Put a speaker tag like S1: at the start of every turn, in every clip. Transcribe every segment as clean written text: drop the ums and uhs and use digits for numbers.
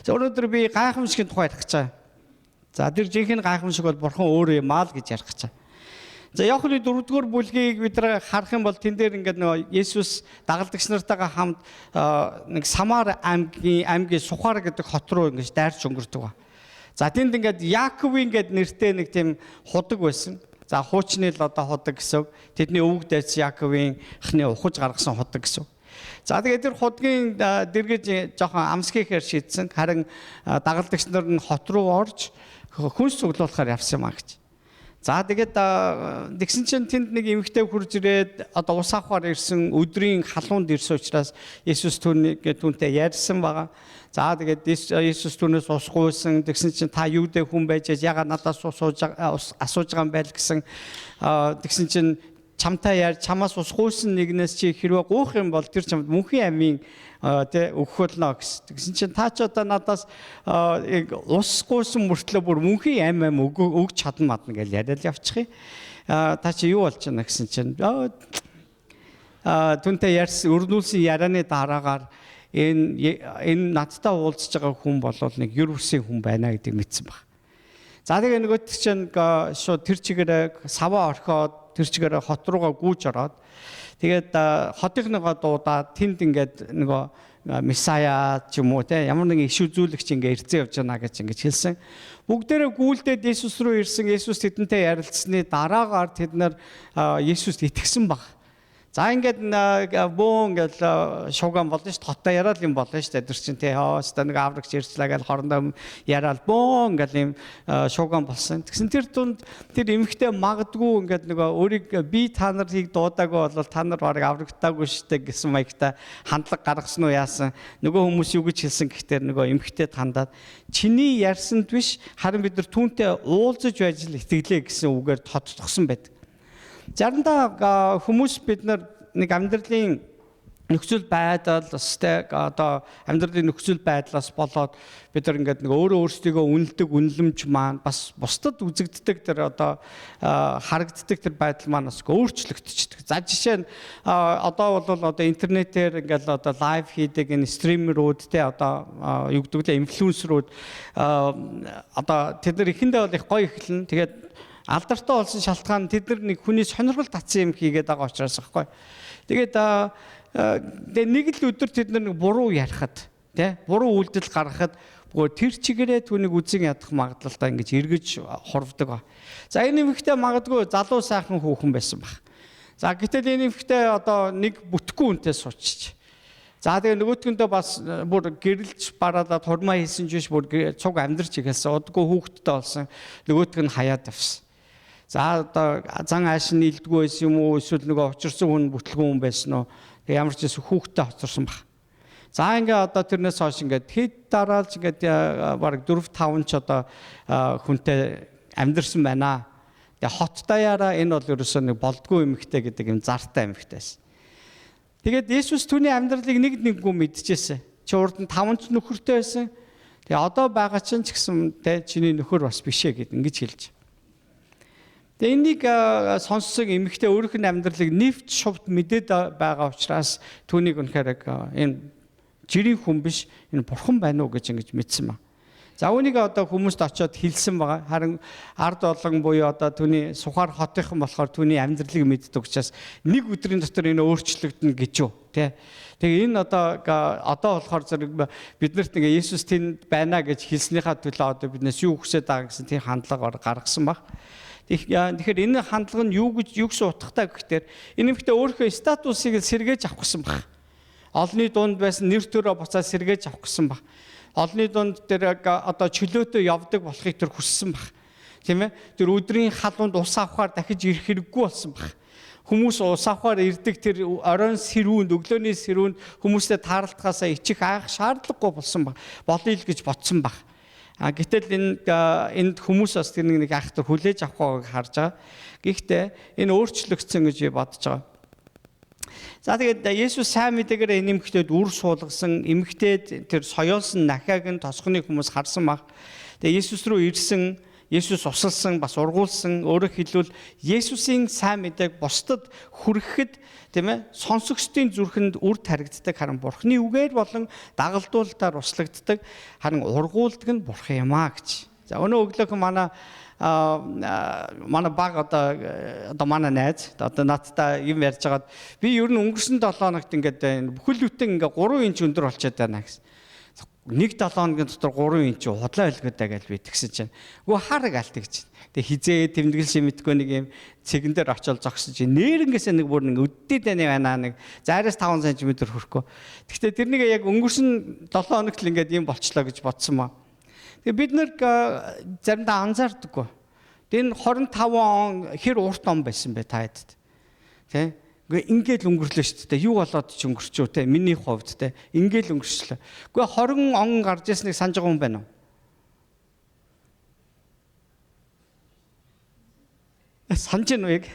S1: За өнөөдөр би гайхамшигын тухай ярих гэж байгаа. За тэр жинхэнэ гайхамшиг бол бурхан өөрөө юм аа л гэж ярих гэж байгаа. За Иохны 4-р бүлгийг бид нар харах юм бол тэн дээр ингээд нөгөө Есүс дагалдагч нартайгаа хамт нэг Самар аймгийн Сухар гэдэг хот руу ингээд дайрч өнгөрдөг ба. За тэнд ингээд Яаковын гэдэг нэртэй нэг тийм худаг байсан. За хуучны л одоо худаг гэсэн. Тэдний өвөг дайц Яаковын эхний ухаж гаргасан худаг гэсэн. За тэгээд тэр худгийн дэргэж жоохон амсгийхээр шийдсэн. Харин дагалдагч нар нь хот руу орж хүнс цуглуулахаар явсан юм а гэж. За тэгээд тэгсэн чинь тэнд нэг эмэгтэй хурж ирээд одоо ус авахаар ирсэн өдрийн халуунд ирсэн учраас Есүс түүнтэй ярьсан байгаа. За тэгээд Есүс түүнээс ус гуйсан. Тэгсэн чинь та юу дэ хүн байж ягаад надаас ус асууж байгаа юм байл гэсэн. Тэгсэн чинь чамтай яар чамаас ус гуйсан нэгнээс чи хэрвээ гуйх юм бол тэр чамд мөнхийн амийн өгөхөлнө гэсэн. Тэгсэн чинь та ч одоо надаас ус гуйсан мөртлөө бүр мөнхийн ам өгч чадна мадна гэж яриад явчих. Та чи юу болж байна гэсэн чинь түнтэй ярьсан өрнүүлсэн ярианы дараагаар энэ надтай уулзж байгаа хүн бол нэг юр үсийн хүн байна гэдгийг мэдсэн баг. За тэгээ нөгөө чинь шууд тэр чигээрээ саваа орхиод тэр чигээрээ хот руугаа гүйж ороод тэгээд хотынхныгоо дуудаад тэнд ингээд нөгөө Месая ч юм уу те ямар нэгэн иш үзүүлэгч ингээд ирцэн явж байна гэж ингээд хэлсэн. Бүгдээрээ гүйлдээд Есүс рүү ирсэн. Есүс тэдэнтэй ярилцсны дараагаар тэд нар Есүст итгэсэн баг. За ингээд бөөн ингээд шугам болно шүү дээ. Хоттой яриад юм болно шүү дээ. Тэр чинь те хөөс нэг аврагч ирчлээ гэж хорондоо яриад бөөн ингээд юм шугам болсон. Тэгсэн тэр тунд тэр эмэгтэй магадгүй ингээд нөгөө өөрийг би та нарыг дуудаагүй бол та нар барыг аврагдаагүй шүү дээ гэсэн маягтай хандлага гаргасан уу яасан. Нөгөө хүмүүс юу гэж хэлсэн гэхээр нөгөө эмэгтэй хандаад чиний ярьсанд биш харин бид нар түүнтэй уулзаж байж л итгэлээ гэсэн үгээр тодтогсон байдаг. Заримдаа хүмүүс бид нар нэг амьдралын нөхцөл байдал өстэй одоо амьдралын нөхцөл байдлаас болоод бид нар ингээд нэг өөрсдийгөө үнэлдэг үнэлэмж маань бас бусдад үзэгддэг тэр одоо харагддаг тэр байдал маань бас өөрчлөгдчихдөг. За жишээ нь одоо бол одоо интернетээр ингээд одоо лайв хийдэг энэ стримерүүд те одоо юу гэдэг вэ инфлюенсерүүд одоо тэд нар ихэндээ бол их гоё эхэлнэ. Тэгээд алдартай болсон шалтгаан тэд нар нэг хүний сонирхол татсан юм хийгээд байгаа учраас аахгүй. Тэгээд нэг л өдөр тэд нар нэг буруу ярихад тий буруу үйлдэл гаргахад тэр чигээрээ түүнийг үзэн ядах магадлалтай ингэж эргэж хорвдог ба. За энэ нэмэгтэй магадгүй залуу сайхан хүүхэн байсан баг. За гэтэл энэ нэмэгтэй одоо нэг бүтэхгүй үнтэй суучиж. За тэгээ нөгөөтгөндөө бас бүр гэрэлж бараадаад хурмаа хийсэн ч биш бүр цуг амьдарч игэлсэн. Удаггүй хүүхэдтэй болсон. Нөгөөтг нь хаяад явсан. За одоо зан ааш нь илдэггүй байсан юм уу эсвэл нөгөө очирсан хүн бүтлгүй хүн байсан уу? Тэг ямар ч гэсэн хүүхдтэй хоцорсон баг. За ингээ одоо тэрнээс хойш ингээ хэд дараалж ингээ бараг 4-5 ч одоо хүнтэй амьдэрсэн байна. Тэг хот даяараа энэ бол ерөөсөө нэг болдгүй эмэгтэй гэдэг юм зартай эмэгтэй байсан. Тэгээд Есүс түүний амьдралыг нэггүй мэдчихсэн. Чи урд нь 5 ч нөхөртэй байсан. Тэгээ одоо байгаа чинь ч гэсэн тэ чиний нөхөр бас бишээ гэд ингэж хэлж. Тэгээ энийг сонссон эмэгтэй өөрийнх нь амьдралыг нэвт шувд мэдээд байгаа учраас түүнийг үнэхээр энэ жирийн хүн биш энэ бурхан байна уу гэж ингэж мэдсэн ба. За үүнийг одоо хүмүүст очиод хэлсэн байгаа. Харин ард олон буюу одоо түүний Сухар хотынхан болохоор түүний амьдралыг мэддэг учраас нэг өдрийн дотор энэ өөрчлөгдөнө гэж юу тий. Тэгээ энэ одоо болохоор зэрэг биднэрт нэг Есүс тэнд байна гэж хэлснийхаа төлөө одоо биднээс юу хүсэж байгаа гэсэн тийм хандлага гаргасан баг. Тэгэхээр энэ хандлага нь юу гэсэн утгатай гэхээр энэ ихтэй өөрийнхөө статусыг сэргээж авах гэсэн баг. Олны дунд байсан нэр төрөө буцаад сэргээж авах гэсэн баг. Олны дунд тэр одоо чөлөөтэй явдаг болохыг тэр хүссэн баг. Тийм ээ? Тэр өдрийн халуунд ус авахаар дахиж ирэх хэрэггүй болсон баг. Хүмүүс ус авахаар ирдэг тэр оройн сэрүүнд, өглөөний сэрүүнд хүмүүстэй таарлахаасаа ичих айх шаардлагагүй болсон баг. Болъё л гэж бодсон баг. Гэтэл энд хүмүүс бас тэр нэг айхтар хүлээж авах байгааг харж байгаа. Гэхдээ энэ өөрчлөгдсөн гэж бодож байгаа. За тэгээд Есүс сайн мэдээгээр энэ эмэгтэйд үр суулгасан, эмэгтэйд тэр соёолсон нахааг нь тосхны хүмүүс харсан баг. Тэгээд Есүс рүү ирсэн, Есүс усалсан, бас ургуулсан, өөрөөр хэлбэл Есүсийн сайн мэдээг бусдад хүргэхэд тийм ээ сонсогчдын зүрхэнд үр таригддаг, харин Бурхны үгээр болон дагалдуулалтаар услагддаг, харин ургуулдаг нь Бурхан юм аа гэж. За өнөө өглөөх манай баг одоо манай найз одоо надтай юм ярьж хагаад би ер нь өнгөрсөн 7 хоногт ингээд бүхэл бүтэн ингээд 3 инч өндөр болчиход байна гэсэн. Нэг 7 хоногийн дотор 3 инч худлаа хэлгүүдээ гэж би тэгсэн чинь. Үгүй хараг алт гэж. Тэгээ хизээ тэмдэглэл шимэтгүй нэг юм цэгэн дээр очиод зогсож нээрнгээс нэг бүр нэг өддөд байна нэг зайраас 5 см хөрөхгүй. Гэхдээ тэрнийг яг өнгөрсөн 7 хоногт л ингээд юм болчлоо гэж бодсон маа. Тэгээ бид нэр заримдаа анзаардаггүй. Энэ 25 он хэр урт он байсан бэ та хэд. Тэ? Ингээд л өнгөрлөө шүү дээ. Юу болоод ч өнгөрчөө те. Миний хувьд те. Ингээд л өнгөрчлөө. Гэхдээ 20 он гарч ирснийг санаж байгаа юм байна уу? Санаж байна уу яг?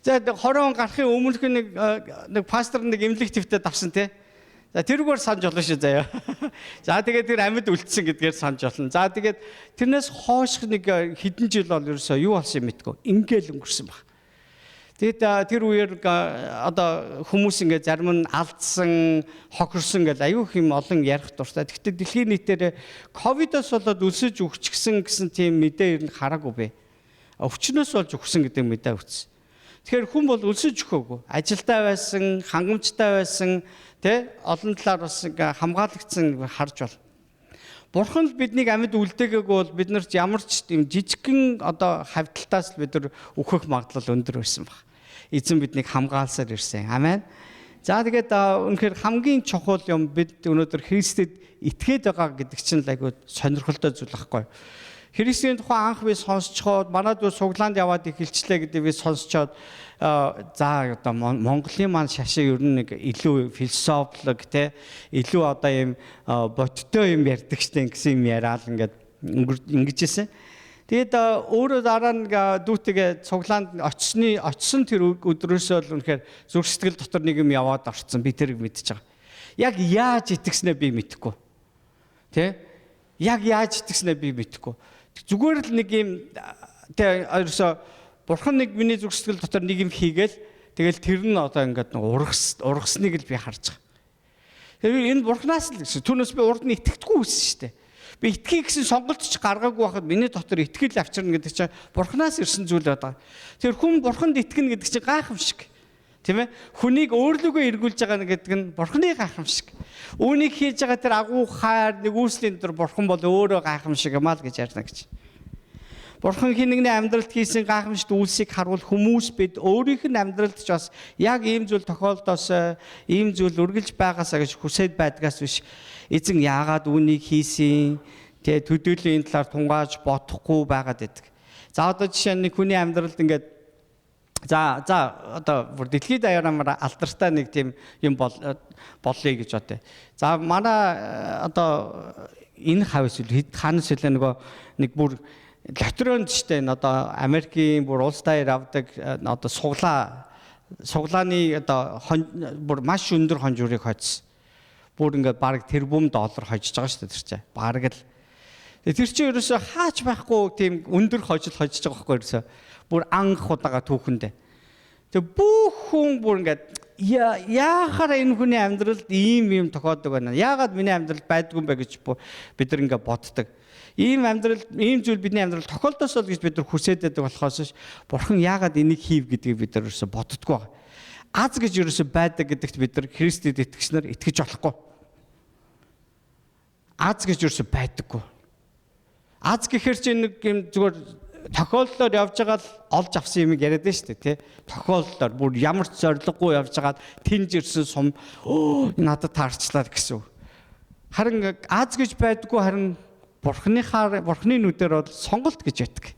S1: За 20 он гарахын өмнөх нэг пастор нэг эмнэлэг твтэй давсан те. За тэрүүгээр санаж болно шүү заяа. За тэгээд тэр амьд үлдсэн гэдгээр санаж болно. За тэгээд тэрнээс хойшх нэг хэдэн жил бол ерөөсөө юу болсон юм мэдгүй. Ингээл өнгөрсөн баг. Тэгээд тэр үеэр одоо хүмүүс ингээд зарим нь алдсан, хохирсон гэж аюу их юм олон ярих дуртай. Гэхдээ дэлхийн нийтээр ковидоос болоод өлсөж өгчихсэн гэсэн тийм мэдээ ер нь хараагүй бэ. Өвчнөөс болж өгсөн гэдэг мэдээ өгсөн. Тэгэхээр хүн бол өлсөж өгөөгүй. Ажилдаа байсан, хангамжтай байсан, тэ олон талаар бас хамгаалагдсан харж байна. Бурхан л биднийг амьд үлдээгээгүй бол бид нарт ямар ч тийм жижигхэн одоо хавталтаас л бид нар өөхөх магадлал өндөр байсан баг. Эзэн биднийг хамгаалсаар ирсэн. Амен. За тэгээд үнэхээр хамгийн чухал юм бид өнөөдөр Христэд итгээд байгаа гэдэг чинь л айгүй сонирхолтой зүйл байхгүй. Христийн тухай анх би сонсчоод манайд суглаанд яваад эхэлчлээ гэдэг би сонсчоод за одоо Монголын маань шашин ер нь нэг илүү философик те илүү одоо юм бодтой юм ярьдаг штэ гэсэн юм яриад ингээд ингэжсэн. Тэгээд өөрөө дараа нь дүүтэйгээ цуглаанд очсон тэр өдрөөсөө л үнэхээр зүрх сэтгэл дотор нэг юм яваад орцсон. Би тэрийг мэдчихэж байгаа. Яг яаж итгэснээ би мэдэхгүй. Тэ? Яг яаж итгэснээ би мэдэхгүй. Зүгээр л нэг юм тэ ерөөсөө Бурхан нэг миний зүрх сэтгэл дотор нэг юм хийгээл тэгэл тэр нь одоо ингээд ургасныг л би харж байгаа. Тэгэхээр энэ Бурханаас л гэсэн. Түүнээс би урд нь итгэдэггүй байсан шүү дээ. Би итгэе гэсэн сонголт ч гаргаагүй байхад миний дотор итгэл авчирна гэдэг чинь Бурханаас ирсэн зүйл байдаг. Тэгэхээр хүн Бурханд итгэнэ гэдэг чинь гайхамшиг. Тийм ээ? Хүнийг өөрлөгөө эргүүлж байгаа гэдэг нь Бурханы гайхамшиг. Үүнийг хийж байгаа тэр агуу хайр нэгүслийн дотор Бурхан бол өөрөө гайхамшиг юм аа л гэж ярьна гэж. Бурхан хинэгний амьдралд хийсэн гайхамшигт үйлсийг харуул хүмүүс бид өөрийнх нь амьдралд ч бас яг ийм зүйл тохиолдоос ийм зүйл үргэлж байгаасаа гэж хүсэж байдгаас биш. Эзэн яагаад үүнийг хийсэн? Тэ төдийллийн талаар тунгааж бодохгүй байгаад байдаг. За одоо жишээ нь хүний амьдралд ингээд за одоо бүр дэлхийд даяараа алдартай нэг тийм юм болъё гэж бодъё. За манай одоо энэ хавьс хэд ханас хэлээ нөгөө нэг бүр лотерейнд штэ энэ одоо Америкийн бүр улс даяар авдаг одоо суглааны одоо бүр маш өндөр хонжуурыг хоцсон. Бүр ингээд баг тэрбум доллар хожиж байгаа шүү дээ тэр чинь. Бараг л. Тэр чинь ерөөсөө хаач байхгүй тийм өндөр хожил хожиж байгаа байхгүй ерөөсөө. Бүр анх удаага түүхэндээ. Тэг бүх хүн бүр ингээд яахаар энэ хүний амьдралд ийм тохиолдог байна. Яагаад миний амьдралд байдгүй юм бэ гэж бид нар ингээд боддог. Ийм зүйл бидний амьдрал тохиолдос бол гэж бид нар хүсээд байдаг болохоос Бурхан яагаад энийг хийв гэдгийг бид нар ерөөсөө боддоггүй байгаа. Аз гэж ерөөсөө байдаг гэдэгт бид нар Христэд итгэснээр итгэж болохгүй. Аз гэж ерөөсөө байдаггүй. Аз гэхэр чинь нэг юм зүгээр тохиолдлоор явж байгаа л олж авсан юм яриад байна шүү дээ тий. Тохиолдлоор бүр ямар ч зориггүй явж байгаад тэнж ирсэн сум надад таарчлаа гэсэн. Харин аз гэж байдаггүй харин Бурханы нүдээр бол сонголт гэж байдаг.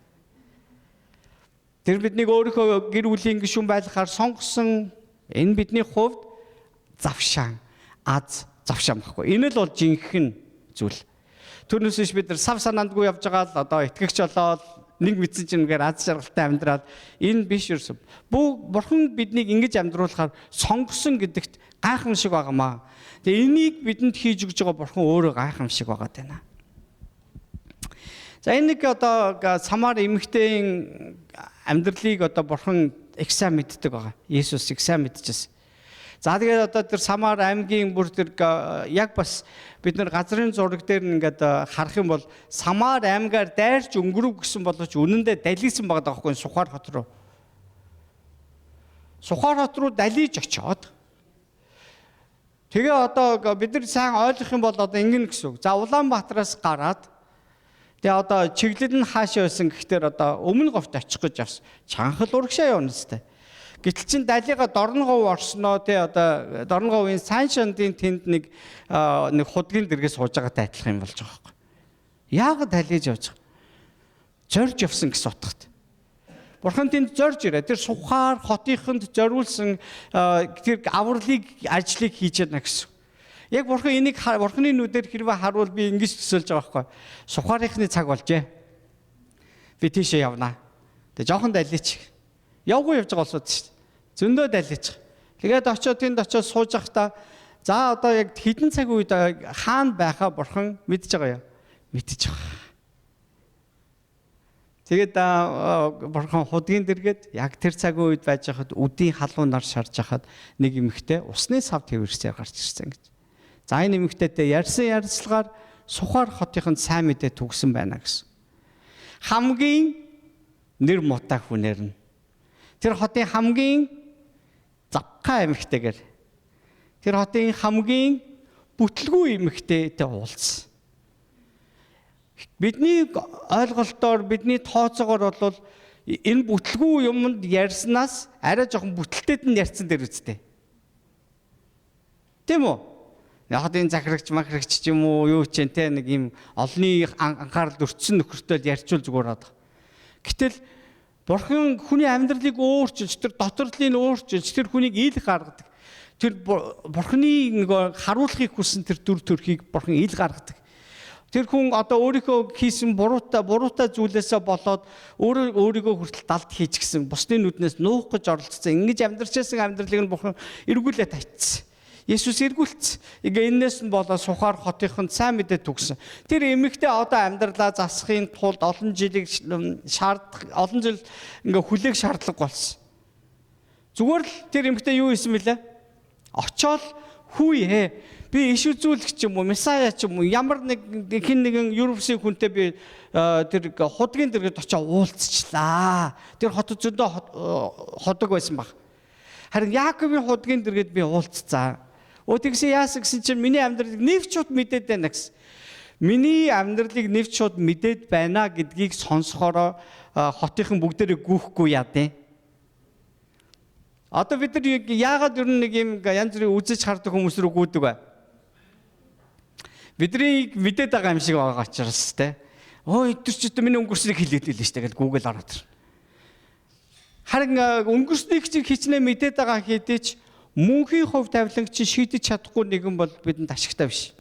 S1: Тэр биднийг өөрийнхөө гэр бүлийн гишүүн байхаар сонгосон энэ бидний хувьд завшаан аз завшаан баггүй. Энэ л бол жинхэнэ зүйл. Түүнээс бид нар сав санаандгүй явж байгаа л одоо итгэгч болоод нэг мэдсэн чинь үнээр аз жаргалтай амьдраад энэ биш ерөөсөө. Бурхан биднийг ингэж амьдруулахаар сонгосон гэдэгт гайхамшиг байгаамаа. Тэгээ энийг бидэнд хийж өгж байгаа Бурхан өөрөө гайхамшиг байгаад байна. За энэ нэг одоо Самар эмэгтэйн амьдралыг одоо бурхан их сайн мэддэг байгаа. Есүс их сайн мэдчихсэн. За тэгээд одоо тэр Самар аймгийн бүр тэр яг бас бид нар газрын зураг дээр ингээд харах юм бол Самар аймгаар дайрч өнгөрөв гэсэн боловч үнэндээ далийсан байгаа даахгүй Сухар хот руу. Сухар хот руу далийж очиод. Тэгээ одоо бид нар сайн ойлгох юм бол одоо ингэн гэсэн үг. За Улаанбаатараас гараад тэгээ одоо чиглэл нь хаашаа байсан гэхээр одоо өмнө говьт очих гэж явсан. Чанхал урагшаа явна сте. Гэтэл чин далига Дорноговь орсноо тий одоо Дорноговын сайн шандын тэнд нэг худгийн дэргээс сууж байгаатай адилхан юм болж байгаа байхгүй. Яагаад далиж явж байгаа? Зорж явсан гэсэн утгатай. Бурхан тэнд зорж ирээ. Тэр Сухар хотынхонд зориулсан тэр авралыг ажлыг хийж яана гэсэн. Яг бурхан энийг бурханы нүдээр хэрвээ харуул би ингэж төсөөлж байгаа байхгүй. Сухарынхны цаг болжээ. Би тийшээ явнаа. Тэгээ жоохон далич. Явгүй явж байгаа болсод шүү дээ. Зөндөө далиж. Тэгээд очиод тэнд очиод сууж байхдаа за одоо яг хэдэн цаг үед хаана байхаа бурхан мэдж байгаа юу? Мэдж байгаа. Тэгээд бурхан худгийн дэргээд яг тэр цагийн үед байж хахад үдийн халуунаар шарж хахад нэг эмэгтэй усны сав тэрвэрсээр гарч ирсэн гэж. За энэ эмэгтэйтэй ярьсан ярилцлагаар Сухар хотынд сайн мэдээ түгсэн байна гэсэн. Хамгийн нэр мутай хүнээр нь тэр хотын хамгийн завхаа эмэгтэйгээр тэр хотын хамгийн бүтлгүй эмэгтэйтэй уулзсан. Бидний ойлголтоор бидний тооцоогоор бол энэ бүтлгүй юмд ярьснаас арай жоохон бүтэлтэд нь ярьсан дэр үстэй. Тийм үү? Яг энэ захирагч махрагч ч юм уу юу ч энэ нэг юм олонний анхаарал өртсөн нөхөртөө ярьчул зүгээр байгаа. Гэтэл бурхан хүний амьдралыг өөрчилж, тэр дотордлыг өөрчилж, тэр хүнийг ил гаргадаг. Тэр бурханы нэг харуулахыг хүссэн тэр дүр төрхийг бурхан ил гаргадаг. Тэр хүн одоо өөрийнхөө хийсэн буруутай зүйлээсээ болоод өөрийгөө хүртэл далд хийчихсэн. Бусны нүднээс нуух гэж оролцсон. Ингэж амьдрчээсэн амьдралыг нь бурхан эргүүлээд тавьчихсан. Есүс эргүүлсэн. Ингээ энээс нь болоод Сухар хотынд сайн мэдээ түгсэн. Тэр эмэгтэй одоо амьдралаа засахын тулд олон жил ингээ хүлээх шаардлага болсон. Зүгээр л тэр эмэгтэй юу хийсэн бэлээ? Очоод хүүе би иш үзүүлэгч юм уу, месая ч юм уу, ямар хин нэгэн Европсын хүнтэй би тэр худгийн дэргэд очиж уулзчлаа. Тэр хот зөндөө ходог байсан баг. Харин Яаковын худгийн дэргэд би уулзцаа. Тэгсэн яасан гэсэн чинь миний амьдралыг нэвч шууд мэдээд байна гэсэн. Миний амьдралыг нэвч шууд мэдээд байна гэдгийг сонсохороо хотынхан бүгдээрээ гүйхгүй яадیں۔ Одоо бид нар яагаад ер нь нэг юм янз бүрийн үзэж хардаг хүмүүс рүү гүйдэг вэ? Бидний мэдээд байгаа юм шиг байгаа учраас те. Эдгээр ч одоо миний өнгөрснийг хэлээд л шүү дээ гэж Google ороод ир. Харин өнгөрснийг чинь хичнээн мэдээд байгаа хэдий ч мөнхийн хувь тавиланч шийдэж чадахгүй нэгэн бол бидэнд ашигтай биш.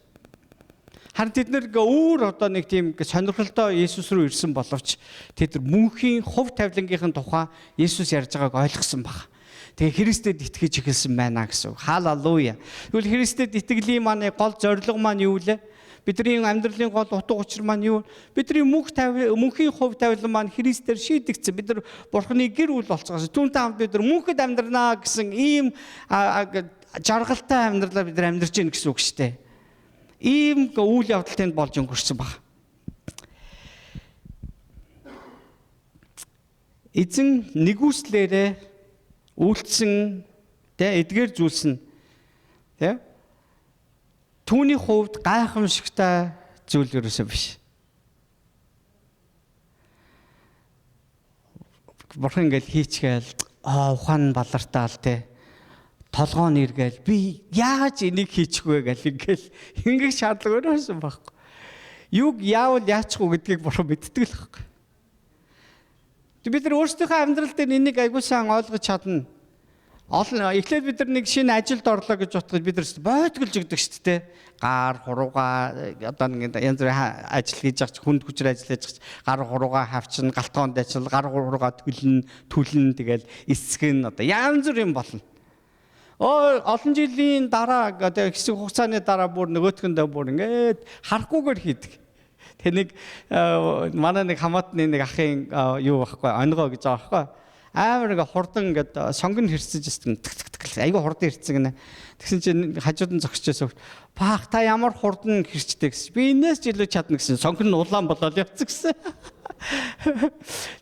S1: Харин тэд нэр өөр одоо нэг тийм сонирхолтой Есүс рүү ирсэн боловч тэд мөнхийн хувь тавилангийнхын тухай Есүс ярьж байгааг ойлгосон баг. Тэгээ Христэд итгэж эхэлсэн байна гэсэн. Халелуя. Тэгвэл Христэд итгэлийн маань гол зорилго маань юу вэ? Бидний амьдралын гол утга учир маань юу? Бидний мөнхийн хувь тавилан маань Христээр шийдэгдсэн. Бид нар Бурханы гэр бүл болцгоос түүнтэй хамт бид нар мөнхөд амьдрнаа гэсэн ийм жаргалтай амьдралаар бид нар амьдарч гин гэсэн үг шүү дээ. Ийм үйл явдал тэнд болж өнгөрсөн баг. Эзэн нэгүслээрээ үйлдсэн эдгээр зүйлс нь түүний хувьд гайхамшигтай зүйл ерөөсөө биш. Бурхан ингээл хийчихгээл ухаан балартаал толгоон иргээл би яаж энийг хийчихвэ гэл ингээл шаардлага өрөөсөн байхгүй. Юуг яавал яачихгүй гэдгийг бурхан мэддэг л байхгүй. Бид нар өөрсдийнхөө амьдрал дээр энийг аягүй сайн ойлгож чадна. Эхлээд бид нар нэг шинэ ажилд орлоо гэж бодоход бид нар бойтголж өгдөг шүү дээ. Гар хуруугаа одоо нэг янз бүрийн ажил хийж байгаа ч хүнд хүчээр ажил хийж байгаа ч гар хуруугаа хавчин, галтгоонд ажил, гар хуруугаа түлэн тэгэл эсгэх нь одоо янз бүр юм болно. Олон жилийн дараа одоо хэсэг хугацааны дараа бүр нөгөөтгөндөө бүр ингээд харахгүйгээр хийдэг. Тэнийг манай нэг хамаатны нэг ахын юу байхгүй онгоо гэж байгаа байхгүй. Амар ингээ хурдан ингээд сонгон хэрцэж ирсэн. Айгу хурдан хэрцэг нэ. Тэгсэн чинь хажууд нь зогсчихсон. Баах та ямар хурдан хэрчдэг гэсэн. Би энэс ч илүү чадна гэсэн. Сонгон нь улаан болоод явцсан гэсэн.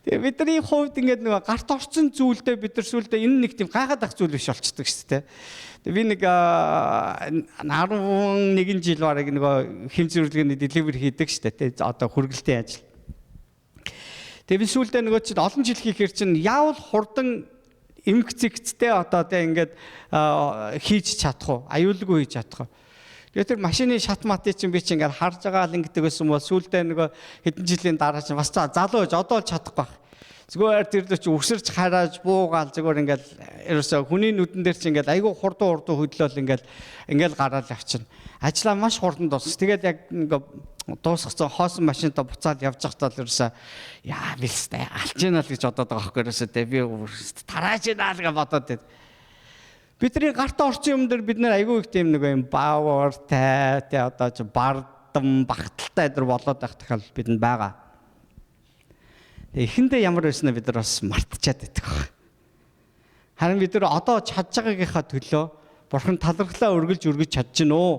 S1: Тэгээ бидний хувьд ингээд нэг гарт орсон зүйлдээ бид нар сүулдэ энэ нэг тийм гайхаад ах зүйл биш болчихдог шүү дээ. Тэгээ би нэг 11 жил бараг нэг хэм зөвлөгөөний delivery хийдэг шүү дээ. Одоо хүргэлтийн ажил. Тэгээ би сүулдэ нөгөө чинь олон жил хийхээр чинь яавал хурдан эмх зэгцтэй одоо тэ ингээд хийж чадах уу? Аюулгүй хийж чадах уу? Тэгээ тэр машины шат матын чинь би чинь ингээд харж байгаа л ингэдэг байсан бол сүулдэ нөгөө хэдэн жилийн дараа чинь бас залуу ээж одоо л чадахгүй байх. Зүгээр тэр чинь өсөрч харааж буугаал зүгээр ингээд ерөөсөө хүний нүдэн дээр чинь ингээд айгүй хурдан хөдлөөл ингээд гараал явчихна. Ажлаа маш хурдан дуусах. Тэгээд яг ингээд дуусгацсан хоосон машинтаа буцаад явж байхдаа л ерөөсөө яа бэлстэй алж яана л гэж бодоод байгаа байхгүй ерөөсөө би тарааж яана л гэж бодоод байд. Бидний гартаа орсон юм дээр бид нэр айгүй их тийм нэг юм баавартай тэ одоо ч бардам багталтай өдр болоод байх тохиол бидэнд байгаа. Эхэндээ ямар байснаа бид нар бас мартчихад байдаг байна. Харин бид нар одоо чадж байгаагийнхаа төлөө Бурхан талархлаа өргөж чадж гин үү?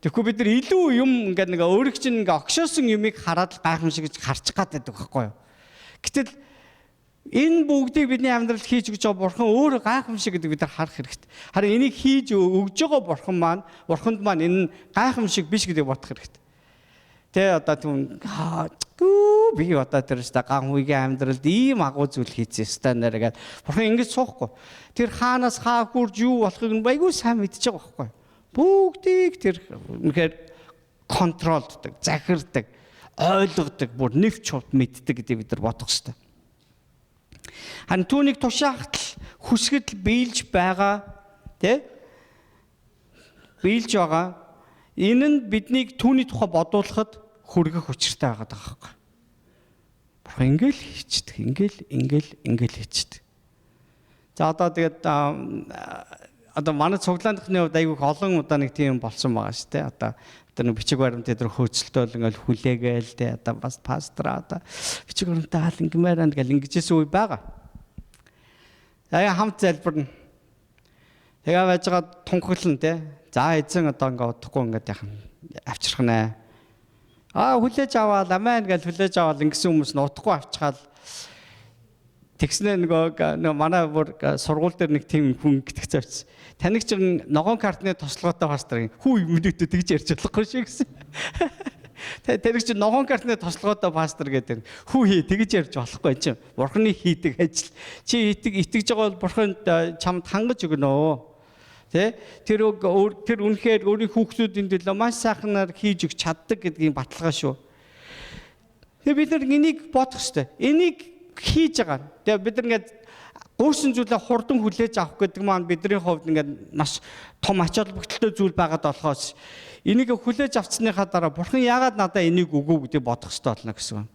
S1: Тэгэхгүй бид нар илүү юм ингээд нэг өөрөг чинь ингээд огшоосон юмыг хараад гайхамшиг гэж харчих гад байдаг байхгүй юу? Гэтэл энэ бүгдийг бидний амьдралд хийж өгч байгаа Бурхан өөрөө гайхамшиг гэдэг бид нар харах хэрэгтэй. Харин энийг хийж өгж байгаа Бурханд маань энэ гайхамшиг биш гэдэг бодох хэрэгтэй. Тэ одоо түн би одоо тэр өстө ган хуйгийн амьдралд ийм агуу зүйл хийсэн өстө нэргээд Бурхан ингэж суухгүй. Тэр хаанаас хаа хурж юу болохыг нь байггүй сайн мэдчихэж байгаа байхгүй. Бүгдийг тэр үнэхээр контролддаг, захирддаг, ойлгодог, бүр нэвч чут мэддэг гэдэг бид нар бодох хэрэгтэй. Харин түүнийг тушаахтал хүсгэд биелж байгаа тий биелж байгаа энэ нь биднийг түүний тухай бодуулахад хүргэх учиртай байгаа байхгүй. Бурхан ингээл хийчдэг, ингээл хийчдэг. За одоо тэгээд одоо манай цуглаандхны хувьд айгүй олон удаа нэг тийм болсон байгаа шүү дээ. Одоо нэг бичиг баримт дээр хөөцөлтөөл ингээл хүлээгээл тий одоо бас пастраа одоо бичиг баримтаа хаал ингэмээр ингээл ингэжсэн үе байгаа. Яа хамт залбирна. Тэгээ байж байгаа тунхаглан тий. За эзэн одоо ингээ удахгүй ингээд яхан авчрах нэ. Хүлээж аваад амин гэж хүлээж аваад ингэсэн хүмүүс нь удахгүй авчгаал тэгснэ нөгөө манай бүр сургууль дээр нэг тийм хүн итгэж авчихсан. Таныг ч ногоон картны тослоготой пастор хүү мэдээдээ тэгж ярьж болохгүй шүү гэсэн. Тэрийг чи ногоон картны тослоготой пастор гэдэг хүү тэгж ярьж болохгүй чи Бурханы хийдэг ажил. Чи итгэж байгаа бол Бурхан чамд хангаж өгнө. Тэ тэр үнэхээр өөрийн хүүхдүүдийн төлөө маш сайхнаар хийж өгч чаддаг гэдгийг баталгаа шүү. Тэгээ бид нар энийг бодох хэрэгтэй. Энийг хийж байгаа. Тэгээ бид нар ингээд гуйсан зүйлээ хурдан хүлээж авах гэдэг маань бидний хувьд ингээд маш том ач холбогдолтой зүйл байгаад болохоос энийг хүлээж авсныхаа дараа Бурхан яагаад надад энийг өгөө гэдэг бодох хэрэгтэй болно гэсэн юм.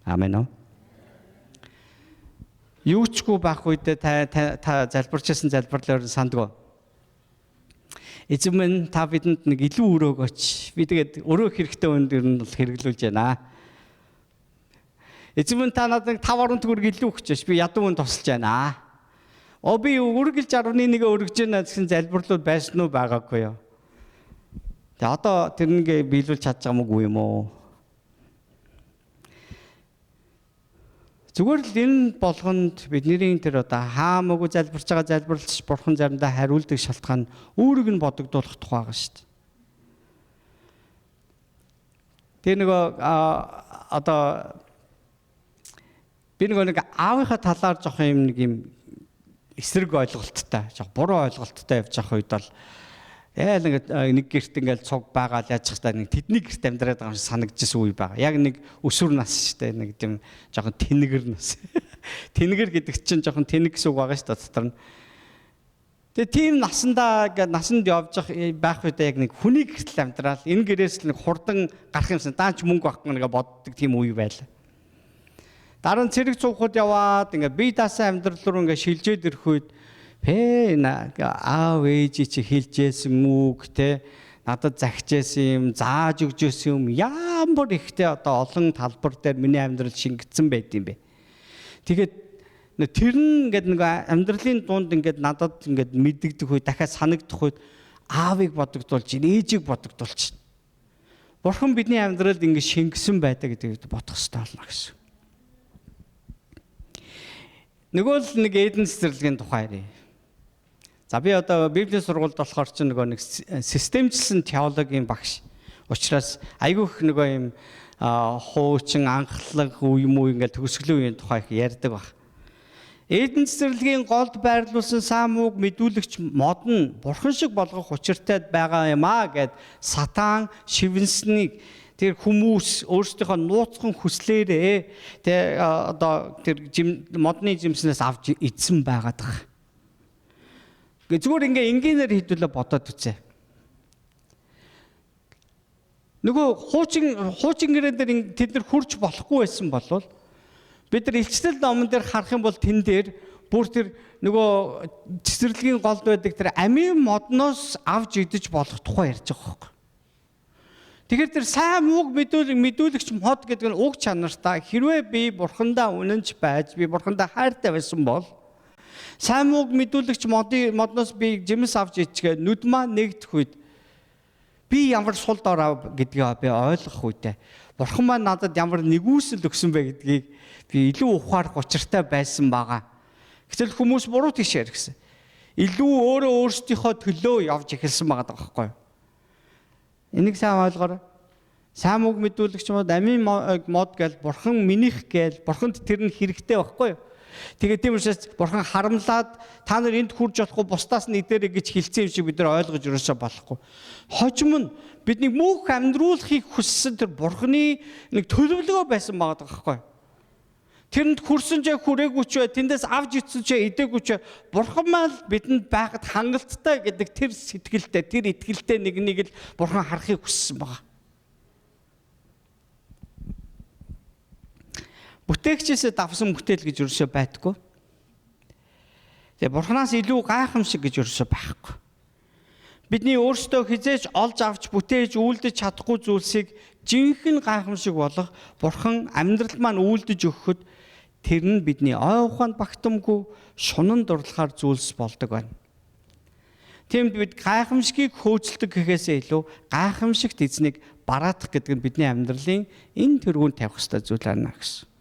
S1: Амен. Юу ч гүй байх үедээ та залбирчсан залбирлаар сандгүй. Эзэн минь та бидэнд нэг илүү өрөө өгөөч. Би тэгээд өрөө хэрэгтэй үнд ер нь хэрэглүүлж байна. Эзэн минь та надад 5 төгрөг илүү өгч. Би ядуу үнд тусалж байна. Би үргэлж 11 өргөж байна гэсэн залбирлууд байсан уу байгаагүй юу? Тэгээ одоо тэрнийг биелүүлж чадж байгаа мүү юм уу? Зүгээр л энэ болгонд бидний тэр одоо хаамаагүй залбирч байгаа залбирлч Бурхан заримдаа хариулдаг шалтгаан өөрийг нь бодогдуулах тухай байгаа шүү дээ. Тэр нөгөө одоо би нэг аавынхаа талаар жоох юм нэг юм эсрэг ойлголттой, жоох буруу ойлголттой явж байгаа үед бол нэг гэрт ингээл цуг байгаал яаж чахтаа нэг тэдний гэрт амьдраад байгаа юм шиг санагдчихсан үе байгаа. Яг нэг өсвөр нас шүү дээ. Нэг тийм жоохон тэнэгэр нас. Тэнэгэр гэдэг чинь жоохон тэнэг гэсэн үг байгаа шүү дээ дотор нь. Тэгээ тийм насанд явж байх үедээ яг нэг хүний гэртэл амьдрал энэ гэрээс л нэг хурдан гарах юмсан даанч мөнгө авахгүй нэг боддог тийм үе байлаа. Дараа нь цэрэг цуухад яваад ингээ бие даасан амьдрал руу ингээ шилжээд ирэх үед аав ээж чи хэлжсэн үг те надад захижсэн юм, зааж өгчээсэн юм ямар ихтэй одоо олон талбар дээр миний амьдрал шингэсэн байд юм бэ. Тэгээд тэр нь ингээд нэг амьдралын дунд ингээд надад ингээд мэддэгдэх үе, дахиад санагдах үед аавыг бодогдуулж, ээжийг бодогдуулж. Бурхан бидний амьдралд ингээд шингэсэн байдаг гэдгийг бодох хэрэгтэй болно гэсэн. Нөгөө л нэг Эден цэцэрлэгийн тухай ярив. За би одоо Библийн сургуульд болохоор ч нөгөө нэг системчлсэн теологийн багш. Учираас айгүйх нөгөө юм хуучин анхлаг үе муу ингээл төгсгөлийн үеийн тухай их ярьдаг баг. Эден цэцэрлэгийн голд байрлуулсан сайн мууг мэдүүлэгч мод нь бурхан шиг болгох учиртай байгаа юм аа гэд сатан шивнснийг тэр хүмүүс өөрсдийнхөө нууцхан хүслээрээ тэр одоо тэр модны жимснээс авч идсэн байгаад байгаа. Зүгээр ингээ энгийнээр хийдүүлээ бодоод үзье. Нөгөө хуучин гэрэн дээр тэд нар хурж болохгүй байсан бол бид нар илчил номон дээр харах юм бол тэн дээр бүр тэр нөгөө цэцэрлэгийн голд байдаг тэр амийн модноос авч идэж болох тухай ярьж байгаа байхгүй. Тэгэхээр тэр сайн мууг мэдүүлэгч мод гэдэг нь уг чанартай хэрвээ би бурхандаа үнэнч байж би бурхандаа хайртай байсан бол сайн мууг мэдүүлэгч модноос би жимс авч ичгээ нүд маань нэгдэх үед би ямар сул дорой гэдгийг би ойлгох үедээ бурхан маань надад ямар нэгүсэл өгсөн бэ гэдгийг би илүү ухаарах учиртай байсан байгаа. Гэтэл хүмүүс буруу тийш ярьсан. Илүү өөрсдийнхөө төлөө явж эхэлсэн байгаа байхгүй юу? Энийг сайн ойлгоорой. Сайн мууг мэдүүлэгч мод амийн мод гэл бурхан минийх гэл бурханд тэр нь хэрэгтэй байхгүй юу? Тэгээд тийм учраас бурхан харамлаад та нар энд хурж болохгүй бусдаас нь идэрэй гэж хэлсэн юм шиг бид нар ойлгож өрөөсөө болохгүй. Хожим нь бидний мөнх амьдруулахыг хүссэн тэр бурханы нэг төлөвлөгөө байсан байгаа байхгүй юу? Тэрэнд хүрсэн ч хүрээгүй ч тэндээс авч ицсэн ч идээгүй ч бурхан маань бидэнд байхад хангалттай гэдэг тэр сэтгэлтэй тэр итгэлтэй нэг л бурхан харахыг хүссэн байгаа. Бүтээгчээсээ давсан бүтээл гэж өрөөсөө байдгүй. Тэгээ бурханаас илүү гайхамшиг гэж өрөөсөө байхгүй. Бидний өөрсдөө хизээж олж авч бүтээж үйлдэж чадахгүй зүйлсийг жинхэнэ гайхамшиг болох бурхан амьдрал маань үйлдэж өгөхөд тэр нь бидний ой ухаанд багтамгүй шунан дурлахаар зүйлс болдог байна. Тиймд бид гайхамшигыг хөөцөлдөг гэхээсээ илүү гайхамшигт эзнийг бараадах гэдэг нь бидний амьдралын энэ тэргүүнд тавих ёстой зүйл байна гэсэн.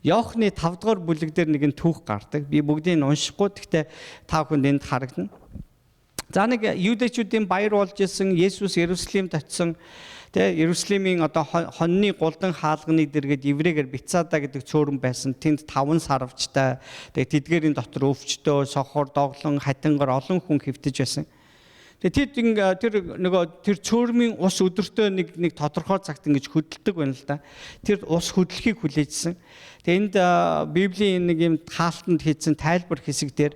S1: Иохны 5 дугаар бүлэг дээр нэгэн түүх гардаг. Би бүгдийг нь уншихгүй. Гэхдээ та бүхэнд энд харагдана. За нэг юудэчүүдийн баяр болж исэн Есүс Иерусалимд очисон. Тэгээ Иерусалимийн одоо хоньны голдон хаалганы дэргэд еврейгээр Бицада гэдэг цөөрөн байсан. Тэнд 5 сарвчтай. Тэгээ тэдгээрийн дотор өвчтөө, сохор, доглон, хатингар олон хүн хэвтэж байсан. Тэгээ тэр цөөрмийн ус өдөртөө нэг тодорхой цагт ингэж хөдөлдөг байна л да. Тэр ус хөдлөхийг хүлээжсэн. Тэгээ энд Библийн нэг юм хаалтанд хийсэн тайлбар хэсэг дээр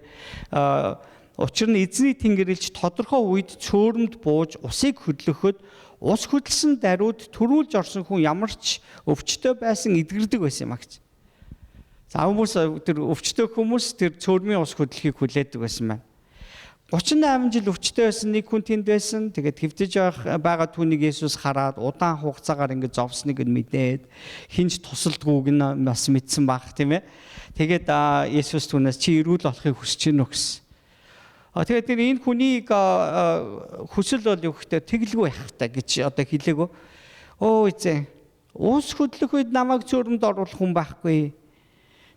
S1: учир нь эзний тэнгэрлэгч тодорхой үед цөөрөмд бууж усыг хөдлөхөд ус хөдлсөн даруйд төрүүлж орсон хүн ямар ч өвчтөй байсан эдгэрдэг байсан юм агч. За хүмүүс тэр өвчтөй хүмүүс тэр цөөрмийн ус хөдлөхийг хүлээдэг байсан байна. 38 жил өвчтөй байсан нэг хүн тэнд байсан. Тэгээд хэвдэж байгаа түүнийг Есүс хараад удаан хугацаагаар ингэ зовсныг нь мэдээд хинч тусалдгүйг нь бас мэдсэн баг тийм ээ. Тэгээд Есүс түүнээс чи эрүүл болохыг хүсэж байна уу гэсэн. Тэгээд тэр энэ хүнийг хүсэл бол юу гэхээр тэглгүй яхахтай гэж одоо хэлээгөө. Оо эзэн уус хөдлөх үед намайг цөөрөмд оруулах хүн байхгүй.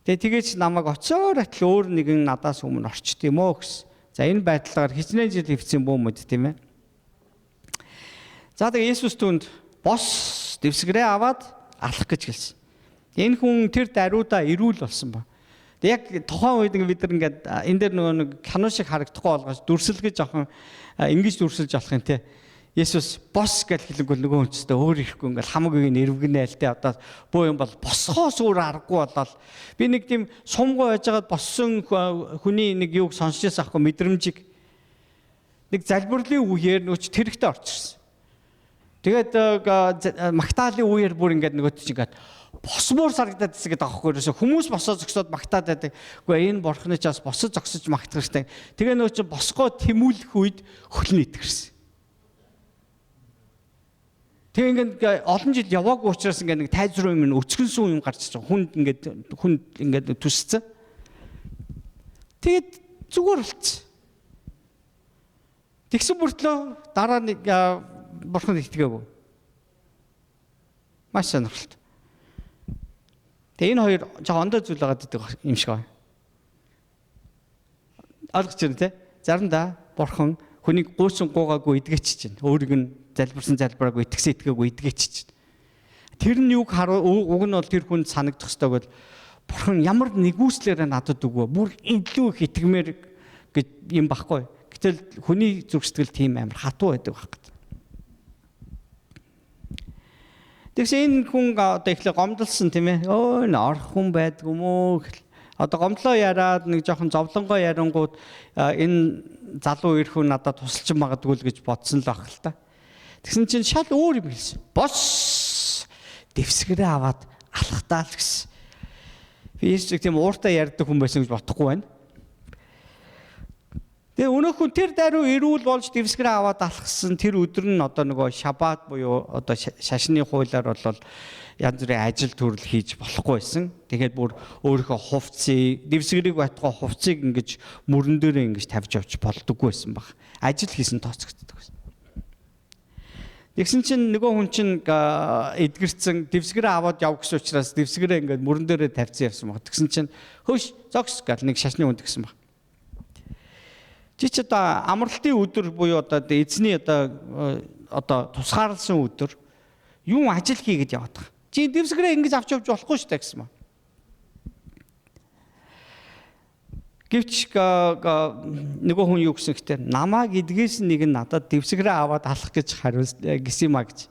S1: Тэгээд намайг оцоор атл өөр нэгэн надаас өмнө орчт юм уу гэсэн. За энэ байдлаар хичнээн жил хөвцсөн бөөмөд тийм ээ. За тэгээ Есүс түүнд бос дэвсгэрээ аваад алах гэж хэлсэн. Энэ хүн тэр даруйдаа эрүүл болсон ба. Тэг яг тухайн үед бид нар ингээд энэ дээр нөгөө нэг кино шиг харагдахгүй болгож дүрсэлгэж жоохон ингэж дүрсэлж болох юм те. Есүс бос гэж хэлэнгүүт нөгөө хүнчтэй өөр ирэхгүй ингээд хамаагүй нэрвгэнээл те одоо бөө юм бол босхоос өөр аргагүй болол би нэг тийм сумгой байжгаад боссон хүний нэг юуг сонсч байсан аахгүй мэдрэмжийг нэг залбирлын үеэр нөөч тэрэгтэй орчихсон. Тэгээд магтаалын үеэр бүр ингээд нөгөө чинь ингээд босмоор сарагдаад гэсэн гэдэг аахгүй ерөөсө хүмүүс босоо зогсоод магтаад байдаг. Үгүй энэ бурхны чаас босоо зогсож магтах хэрэгтэй. Тэгээ нөөч босгоо тэмүүлэх үед хөлн итгэрсэн. Тэгээ ингээд олон жил яваагүй учраас ингээд нэг тайзруу юм өчгөн сүү юм гарч байгаа. Хүнд ингээд төсцсөн. Тэгээд зүгээр болцсон. Тэгсэн бүртлөө дараа нэг бурханд итгээгүй. Маш сонирхолтой. Тэгээ энэ хоёр жоо ондоо зүйл байгаа гэдэг юм шиг байна. Ойлгож байна те? Заримдаа бурхан хүнийг гуйсан гуугаагүй идгээч чинь. Өөрийг нь залбирсан залбираагүй итгэсэн итгээгүй идгээч чинь. Тэр нь юг уг нь бол тэр хүнд санагдах ёстой бол бурхан ямар нэгүслээрээ надад өгөө. Бүр илүү их итгэмээр гэж юм баггүй. Гэтэл хүний зүрх сэтгэл тийм амар хатуу байдаг баг. Тэгсэн энэ хүн одоо ихлэ гомдолсон тийм ээ. Өө орох хүн байдгүй мөө гэл. Одоо гомдлоо яраад нэг жоохон зовлонгоо ярангууд энэ залуу ирэх хүн надад тусалж магадгүй л гэж бодсон л ах л та. Тэгсэн чинь шал өөр юм хэлсэн. Бос дэвсгэрээ аваад алхтаа л гэсэн. Би Есүсийг тийм ууртай ярьдаг хүн байсан гэж бодохгүй байна. Тэгээ өнөөх хүн тэр даруй ирүүл болж дэвсгэрээ аваад алхсан тэр өдөр нь одоо нөгөө шаббат буюу одоо шашны хуулиар бол янз бүрийн ажил төрөл хийж болохгүй байсан. Тэгээд бүр өөрийнхөө хувцсыг, дэвсгэрийг байтугай хувцсыг ингэж мөрөн дээрээ ингэж тавьж авч болдоггүй байсан баг. Ажил хийсэн тооцогддог байсан. Тэгсэн чинь нөгөө хүн чинь эдгэрсэн дэвсгэрээ аваад яв гэсэн учраас дэвсгэрээ ингэж мөрөн дээрээ тавьсан явсан баг. Тэгсэн чинь хөөш зогс гал нэг шашны хүнд гисэн баг. Чи ч одоо амралтын өдөр буюу одоо эзний одоо тусгаарласан өдөр юу ажил хийгээд яваад байгаа. Чи дэвсгэрээ ингэж авч явж болохгүй шүү дээ гэсэн маа. Гэвч нөгөө хүн юу гэсэн гэхээр намайг эдгээс нэг нь надад дэвсгэрээ аваад алах гэж гэсэн юм а гэж.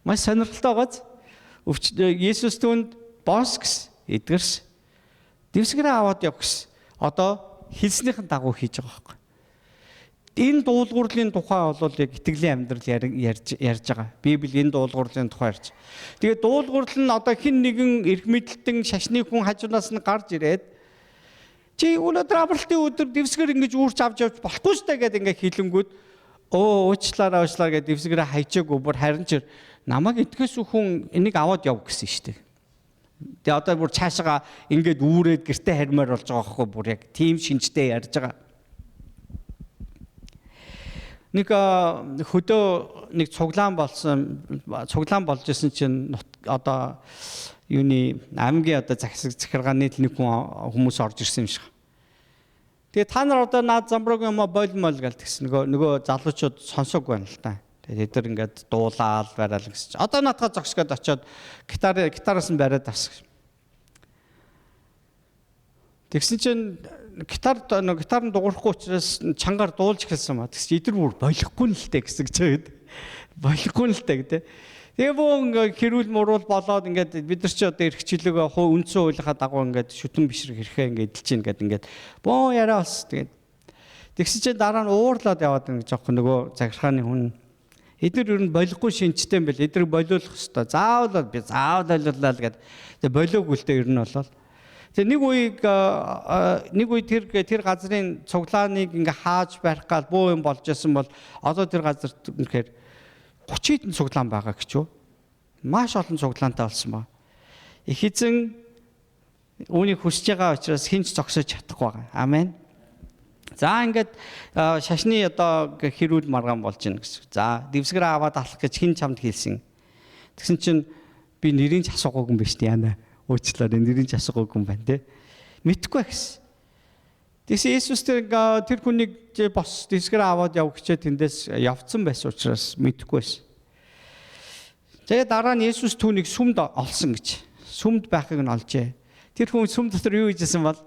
S1: Маш сонирхолтой байгааз. Есүс түүнд бос гэсэн эдгэрс. Дэвсгэрээ аваад яв гэсэн. Одоо хэлснийхэн дагуу хийж байгаа байхгүй. Энэ дуулуурлын тухай бол яг итгэлийн амьдрал ярьж байгаа. Библи энэ дуулуурлын тухай ярьж. Тэгээд дуулуурл нь одоо хин нэгэн эрх мэдэлтэн шашны хүн хажуунаас нь гарч ирээд чи өнөөдөр амралтын өдөр дэвсгэр ингэж үүрч авч явж болохгүй шүү дээ гэдэг ингээ хэлэнгүүд уучлаарай гэдэг дэвсгэрээ хайчаагүй бүр харин ч намайг итгэс хүн энийг аваад яв гэсэн шүү дээ. Тэгээ одоо бүр цаашаа ингээд үүрээд гэртээ хармаар болж байгаа байхгүй бүр яг тийм шинжтэй ярьж байгаа. Нэг хөдөө нэг цуглаан болж исэн чинь одоо юуны аймгийн одоо захиргааны нэг хүмүүс орж ирсэн юм шиг. Тэгээ та нар одоо наад замбраг юм бойлмол гэл тэгсэн нөгөө залуучууд сонсоогүй байна л та. Тэгээд эдгээр ингээд дуулаал бараал гэсэн чинь одоо наадхаа зогсгоод очиод гитараас нь бариад авсан. Тэгсэн чинь гитар нь дуурахгүй учраас чангаар дуулж эхэлсэн маа. Тэгс чи эдгээр бүр болохгүй нь л дээ гэсэн гэж байгаа. Болохгүй нь л дээ гэдэг. Тэгээ бөө хэрүүл муруул болоод ингээд бид нар ч одоо эрхчлөөгөө үндсэн хуулийнхаа дагуу ингээд шүтэн бишрэг хэрхээ ингээд эдэлж ийн гэдэг ингээд бөө яриа бас тэгээд тэгсэн чи дараа нь уурлаад яваад нэг жоохон нөгөө захиргааны хүн эдгээр ер нь болохгүй шинжтэй юм бэл эдгээр болиулах хэвээр заавал би заавал болиуллаа л гэдэг. Тэгээ болоогүй л дээ ер нь болол. Тэгээ нэг үе тэр газрын цуглааныг ингээ хааж барих гал бөө юм болж исэн бол одоо тэр газар үнэхээр 30 хэдэн цуглаан байгаа гэж юу? Маш олон цуглаантай болсон ба. Их эзэн үүнийг хүсэж байгаа учраас хинч зогсож чадахгүй байгаа. Амен. За ингээд шашны одоо хэрүүл маргаан болж байна гэсэн. За дэвсгэрээ аваад алах гэж хин чамд хэлсэн. Тэгсэн чинь би нэрийн ч асуугаагүй юм биш тийм яана. Уучлаарай нэрийн ч асуугаагүй юм байна те. Мэдхгүй гэсэн. Тэгсэн Есүс тэр хүнийг бос дэвсгэрээ аваад явах гэж тэндээс явцсан байсан учраас мэдхгүй байсан. Тэгээд дараа нь Есүс түүнийг сүмд олсон гэж. Сүмд байхыг нь олжээ. Тэр хүн сүм дотор юу хийжсэн бол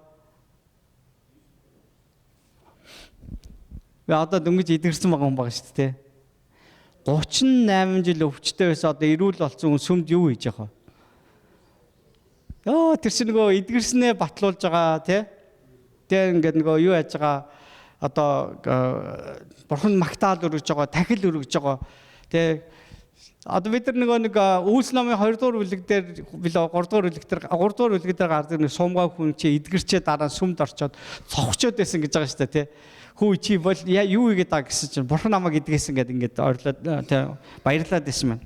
S1: одоо дөнгөж идэрсэн байгаа хүн байгаа шүү дээ. 38 жил өвчтөй байсан одоо эрүүл болсон хүн сүмд юу хийж байгаа вэ? Тэр чинь нөгөө эдгэрснээ батлуулж байгаа тий. Тэгээ ингээд нөгөө юу яаж байгаа одоо бурхан магтаал өргөж байгаа, тахил өргөж байгаа. Тэгээ одоо бид нар нэг Үйлс номын 2 дугаар бүлэг дээр билээ 3 дугаар бүлэг дээр гардаг нэг сумгаа хүн чи эдгэрчээ дараа сүмд орчоод цогчоод байсан гэж байгаа шүү дээ тий. Хүү чи бол юу игээд байгаа гэсэн чинь бурхан намайг эдгээсэн гэдэг ингээд ойрлоод тий баярлаад байсан маань.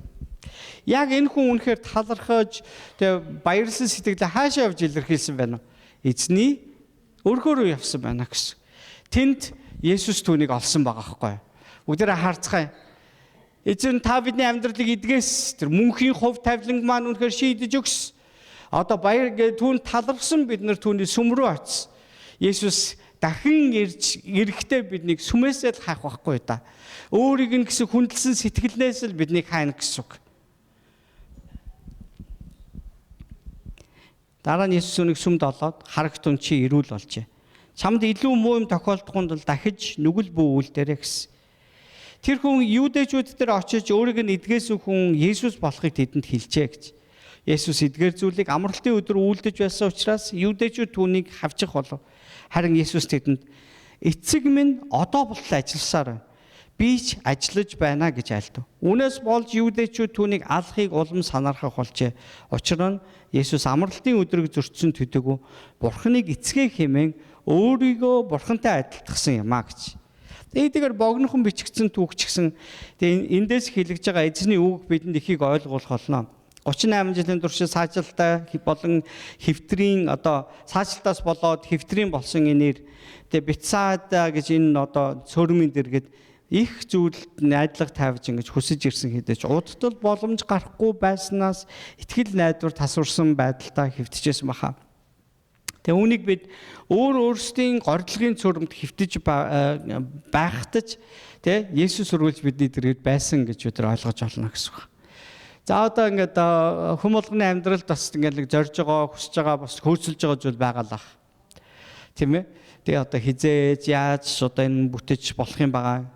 S1: Яг энэ хүн үнэхээр талархаж тэгээ баярлсан сэтгэлээ хаашаа явж илэрхийлсэн байна уу? Эзний өргөө рүү явсан байна гэсэн. Тэнд Есүс түүнийг олсон байгаа байхгүй юу? Бүгдээрээ харцгаая. Эзэн та бидний амьдралыг эдгээс тэр мөнхийн хувь тавиланг маань үнэхээр шийдэж өгс. Одоо баяр түүнд талархсан бид нар түүний сүм рүү очсон. Есүс дахин ирэхдээ биднийг сүмээсээ л хаах байхгүй да. Өөрийг нь гэсэн хүндэлсэн сэтгэлнээс л биднийг хайна гэсэн үг. Дараа нь Есүс үнийг сүмд олоод харагтун чи ирүүл болжээ. Чамд илүү муу юм тохиолдохын тулд дахиж нүгэл бүү үйлдээрэй гэсэн. Тэр хүн юудэчүүд дээр очиж өөрийг нь эдгээсэн хүн Есүс болохыг тэдэнд хэлжээ гэж. Есүс эдгээр зүйлийг амралтын өдөр үйлдэж байсан учраас юудэчүүд түүнийг хавчих болов. Харин Есүс тэдэнд эцэг минь одоо болтол ажилласаар байна. Би ч ажиллаж байна гэж айлдав. Үүнээс болж юудэчүүд түүнийг алахыг улам санаархах болжээ. Учир нь Есүс амралтын өдрийг зөрчсөн төдийгүй Бурханыг эцгээ хэмээн өөрийгөө Бурхантай адилтгсан юм а гэж. Эдгээр богинохон бичигдсэн түүх ч гэсэн эндээс хэлж байгаа эзний үг бидэнд ихийг ойлгуулах болно. 38 жилийн турш саажилтаа болон хэвтрийн саажилтаас болоод хэвтрийн болсон энээр Бетсайда гэж энэ цөөрмийн дэргэд их зүйлд найдлага тавьж ингэж хүсэж ирсэн хэдэж удтал боломж гарахгүй байснаас итгэл найдвар тасварсан байдалтай хэвтчихсэн баха. Тэгээ үүнийг бид өөрсдийн горилгын цөөрөмд хэвтэж байхтаж Есүс өргөлж бидний дэргэд байсан гэж бид ойлгож олно гэсэн үг. За одоо ингээд хүм болгоны амьдралд бас ингээд зорж байгаа, хүсэж байгаа, бас хөөцөлж байгаа зүйл байгаа л ах. Тийм ээ. Тэгээ одоо хизээж яаж одоо энэ бүтэж болох юм байгаа.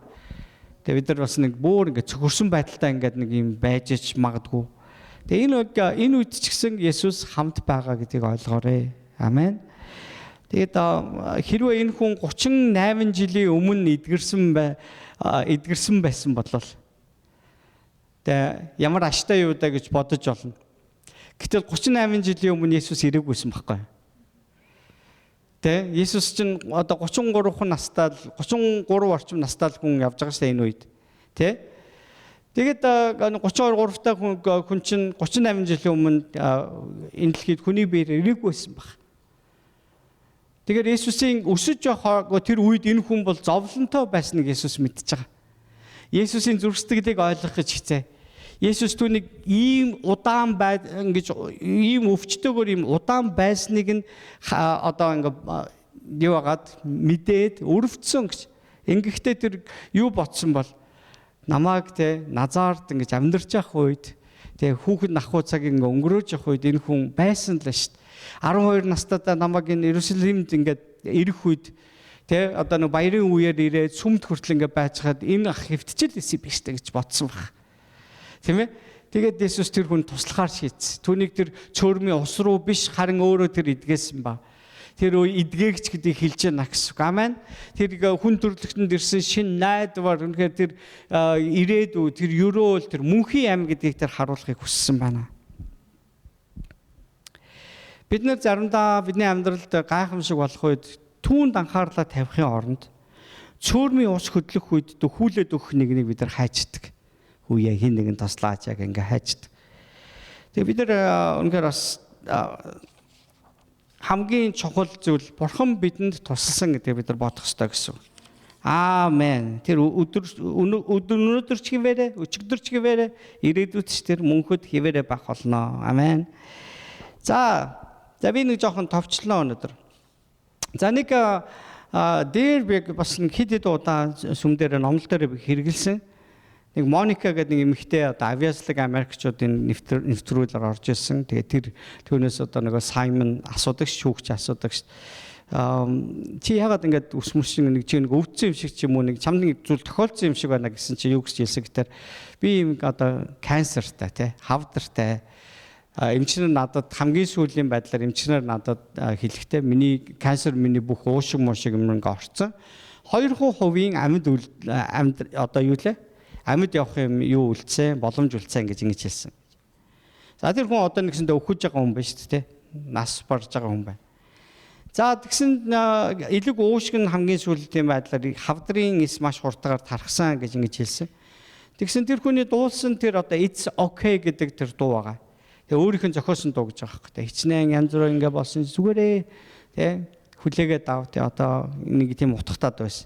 S1: Тэгээ бид нар бас нэг бүр ингээд цөхөрсөн байдалтай ингээд нэг юм байж ч магадгүй. Тэгээ энэ үед ч гэсэн Есүс хамт байгаа гэдгийг ойлгоорой. Амен. Тэгээд хэрвээ энэ хүн 38 жилийн өмнө эдгэрсэн байсан бодлоо тэгээ ямар аштай юу даа гэж бодож олно. Гэтэл 38 жилийн өмнө Есүс ирээгүйсэн байхгүй. Тэ Есүс чинь одоо 33 настай 33 орчим настай хүн явж байгаа шүү дээ энэ үед. Тэ тэгээд 33 та хүн чинь 38 жилийн өмнө энэ дэлхийд хүний биеэр ирээгүйсэн баг. Тэгэхээр Есүсийн өсөж явах тэр үед энэ хүн бол зовлонтой байсныг Есүс мэдчихэж байгаа. Есүсийн зүрх сэтгэлийг ойлгох гэж хичээ. Есүс түүнийг ийм удаан ингэж ийм өвчтөөр ийм удаан байсныг нь юу агаад мэдээд өрөвдсөн гэж. Ингэхдээ тэр юу ботсон бол намайг Назарт ингэж амьдарч явах үед хүүхэд нахуу цаг ингэ өнгөрөөж явах үед энэ хүн байсан л шүү дээ. 12 настайдаа намайг энэ Иерусалимд ингээд ирэх үед одоо нэг баярын үеэр ирээд сүмд хүртэл ингээд байцгаад энэ ах хэвтчихэл исэн биш үү гэж бодсон баг. Тийм ээ. Тэгээд Есүс тэр хүн туслахаар шийдсэн. Түүнийг тэр цөөрмийн ус руу биш харин өөрөө тэр эдгээсэн ба. Тэр эдгээгч гэдгийг хэлж байна гэсэн үг. Амен. Тэр хүн төрлөختөнд ирсэн шин найдвар үнэхээр тэр ирээдүй тэр ерөөл тэр мөнхийн ам гэдгийг тэр харуулахыг хүссэн байна. Бид нар заримдаа бидний амьдралд гайхамшиг болох үед түүнд анхаарлаа тавихын оронд цөөрмийн ус хөдлөх үед дөхүүлээд өгөх нэг бид нар хайчдаг. Хүүе хин нэгэн тослаач яг ингээ хайчдаг. Тэгээ бид нар үнэхээр бас хамгийн чухал зүйл Бурхан бидэнд тусалсан гэдэг бид нар бодох ёстой гэсэн. Аамен. Тэр өнөөдөр ч хിവэрэ, өчигдөр ч хിവэрэ, ирээдүйд ч тэр мөнхөд хിവэрэ байх болно. Амен. За би нэг жоохон товчлоо өнөөдөр. За нэг дээр би бас хэд удаа сүм дээр номлол дээр хэрэгэлсэн. Нэг Моника гэдэг нэг эмэгтэй авиаслаг Америкчуудын нэвтрүүлгээр орж ирсэн. Тэгээ түүнээс нэг Саймон асуудаг шүүгч асуудаг. Чи яагаад ингэж өсмөршин нэг чи нэг өвдсөн юм шиг ч юм уу нэг чамд нэг зүйл тохиолдсон юм шиг байна гэсэн чи юу гэж хэлсэн гэхээр би юм канцертай хавдартай эмчнэр надад хамгийн сүүлийн байдлаар эмчнэр надад хэлэхдээ миний канцер миний бүх уушиг муушиг юм ингээ орцсон. 2% амьд одоо юу лээ? Амьд явах юм юу үлдсэн, боломж үлдсэн гэж ингэж хэлсэн. За тэр хүн одоо нэгсэндээ өхөж байгаа хүн байна шүү дээ. Нас барж байгаа хүн байна. За тэгсэн элэг уушиг нь хамгийн сүүлийн байдлаар хавдрын эс маш хурдгаар тархсан гэж ингэж хэлсэн. Тэгсэн тэр хүний дуулсан тэр одоо it's okay гэдэг тэр дуу байгаа. Тэгээ өөрийнх нь зохиосон дуу гэж байгаа хэрэг. Хичнээн янз бүр ингэ болсон зүгээрээ тий хүлээгээд ав тий одоо нэг тийм утгатаад байсан.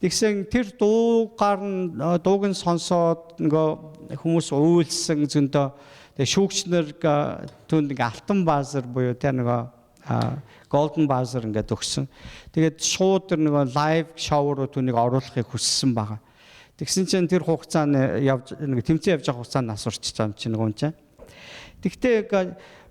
S1: Тэгсэн тэр дууг нь сонсоод нөгөө хүмүүс уйлсан зөндөө тэгээ шүүгчнэр түнд ингээ алтан баазар буюу тий нөгөө golden buzzer ингээд өгсөн. Тэгээд шууд тэр нөгөө лайв шоу руу түүнийг оруулахыг хүссэн байгаа. Тэгсэн чинь тэр хугацаанд явж нэг тэмцээн явж байгаа хугацаанд нас урчиж байгаа юм чинь нөгөө юм чинь. Тэгтээ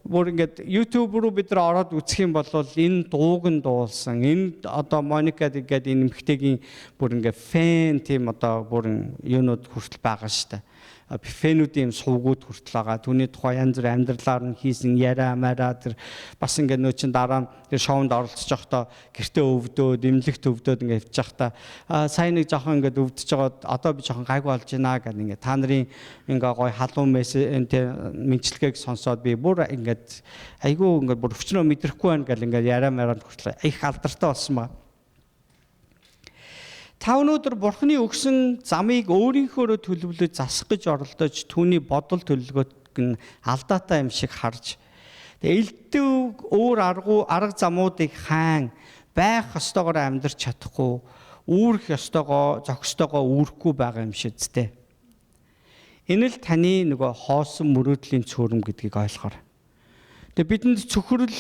S1: бүр ингээд YouTube руу бид нар ороод үзэх юм бол энэ дууг нь дуулсан. Энэ одоо Моника гэдэг энэ эмэгтэйгийн бүр ингээд фэн тийм одоо бүр юунууд хүртэл байгаа шүү дээ. Фэнүүдийн сувгууд хүртэл байгаа. Түүний тухай янз бүр амьдралаар нь хийсэн яриа мараа тэр бас ингээд нөө чин дараа тэр шоунд оролцож явахдаа гэртээ өвдөөд, эмнэлэгт өвдөөд ингээд явж байхдаа сайн нэг жоохон ингээд өвдөж байгаа. Одоо би жоохон гайгүй болж байна гэдэг ингээд та нарын ингээ гой халуун мэдчилгээг сонсоод би бүр ингээд айгүй ингээд бүр өвчнөө мэдрэхгүй байна гэл ингээд яриа мараад хүртэл их алдартай болсон ба. Та өнөөдөр Бурхны өгсөн замыг өөрийнхөөрөө төлөвлөж засах гэж оролдож түүний бодол төлөвлөгөөг нь алдаатай юм шиг харж элдв өөр арга замуудыг хаан байх ёстойгоор амьдрч чадахгүй үүрэх ёстойгоо зохистойгоо үүрэхгүй байгаа юм шиг зү. Энэ л таны нөгөө хоосон мөрөөдлийн цөөрөм гэдгийг ойлгохоор. Тэгээ бидэнд цөхрөл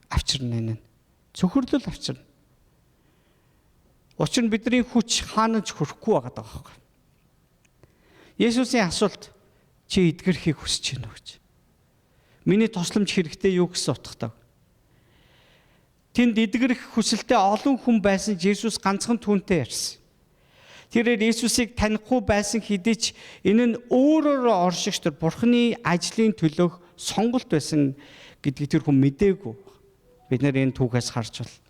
S1: авчирна энэ. Цөхрлөл авчирна. Учир нь бидний хүч хаанч хүрэхгүй байгаа даа. Есүсийн асуулт чи эдгэрхийг хүсэж байна уу гэж. Миний тусламж хэрэгтэй юу гэсэн утгатай. Тэнд эдгэрэх хүсэлтэй олон хүн байсан ч Есүс ганцхан түүнтэй ярьсан. Тэрээр Есүсийг танихгүй байсан хэдий ч энэ нь өөрөөрөө оршигч тэр Бурхны ажлын төлөөх сонголт байсан гэдгийг тэр хүн мэдээгүй. Бид нэр энэ түүхээс харж байна.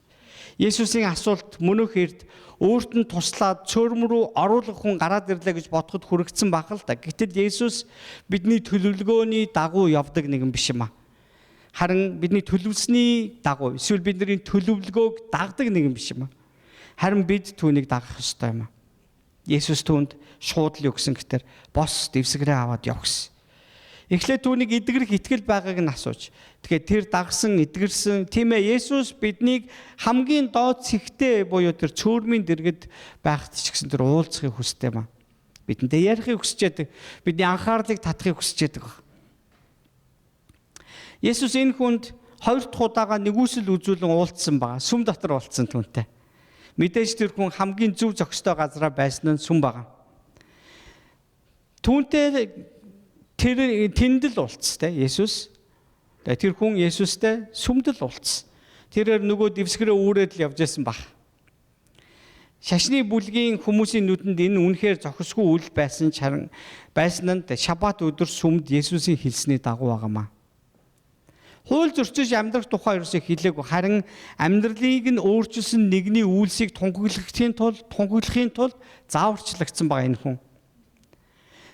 S1: Есүсийн асуулт мөнөх эрд өөрт нь туслаад цөөрм рүү оруулах хүн гараад ирлээ гэж бодоход хүрэгдсэн баг л да. Гэтэл Есүс бидний төлөвлөгөөний дагуу явдаг нэгэн биш юм аа. Харин бидний төлөвлөсний дагуу эсвэл бидний төлөвлөгөөг дагдаг нэгэн биш юм аа. Харин бид түүнийг дагах ёстой юм аа. Есүс түүнд шууд л юу гэсэн гэтэр бос дэвсгэрээ аваад яв гэсэн. Эхлээд түүнийг эдгэрэх итгэл байгааг нь асууж. Тэгэхээр тэр дагсан, эдгэрсэн тийм ээ Есүс биднийг хамгийн доод цэгтээ буюу тэр цөөрмийн дэргэд байхад ч гэсэн тэр уулзахыг хүсдэг юм аа. Бидэнтэй ярихыг хүсэж байдаг. Бидний анхаарлыг татахыг хүсэж байдаг. Есүс энэ хүнд хоёр дахь удаага нэгүсэл үзүүлэн уулзсан байгаа. Сүм дотор уулзсан түүнтэй. Мэдээж тэр хүн хамгийн зөв зохистой газараа байсан нь сүм байгаа. Түүнтэй тэнд л уулзсан те Есүс. Тэр хүн Есүстэй сүмдэл уулзсан. Тэрээр нөгөө дэвсгэрээ үүрээд л явж байсан баг. Шашны бүлгийн хүмүүсийн нүдэнд энэ үнэхээр зохисгүй үйл байсан нь Шаббат өдөр сүмд Есүсийн хэлсний дагуу байгаамаа. Хууль зөрчиж амьдрах тухай ерөөсөө хэлээгүй. Харин амьдралыг нь өөрчилсөн нэгний үйлсийг тунхаглахын тулд зааварчлагдсан байгаа энэ хүн.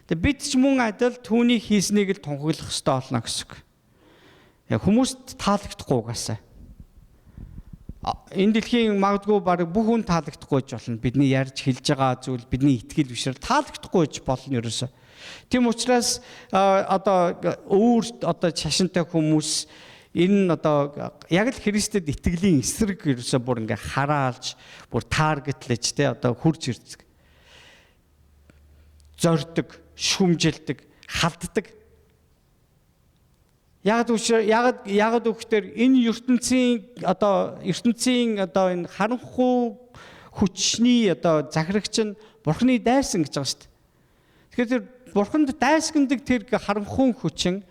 S1: Тэг бид ч мөн адил түүний хийснийг л тунхаглах ёстой болно гэсэн үг. Хүмүүст таалагдахгүй угаасаа. Энэ дэлхийн магадгүй баг бүх хүн таалагдахгүй ч болно. Бидний ярьж хэлж байгаа зүйл бидний итгэл бишрэл таалагдахгүй ч болно ерөөсөө. Тийм учраас одоо шашинтай хүмүүс энэ одоо яг л Христэд итгэлийн эсрэг ерөөсөө бүр ингээ хараалж, бүр таргетлж те одоо хурж ирдэг. Зордог, шүмжилдэг, халддаг. Яг үгээр энэ ертөнцийн энэ харанхуй хүчний захирагч нь Бурхны дайсан гэж байгаа шүү дээ. Тэгэхээр тэр Бурханд дайсагдаг тэр харанхуй хүчин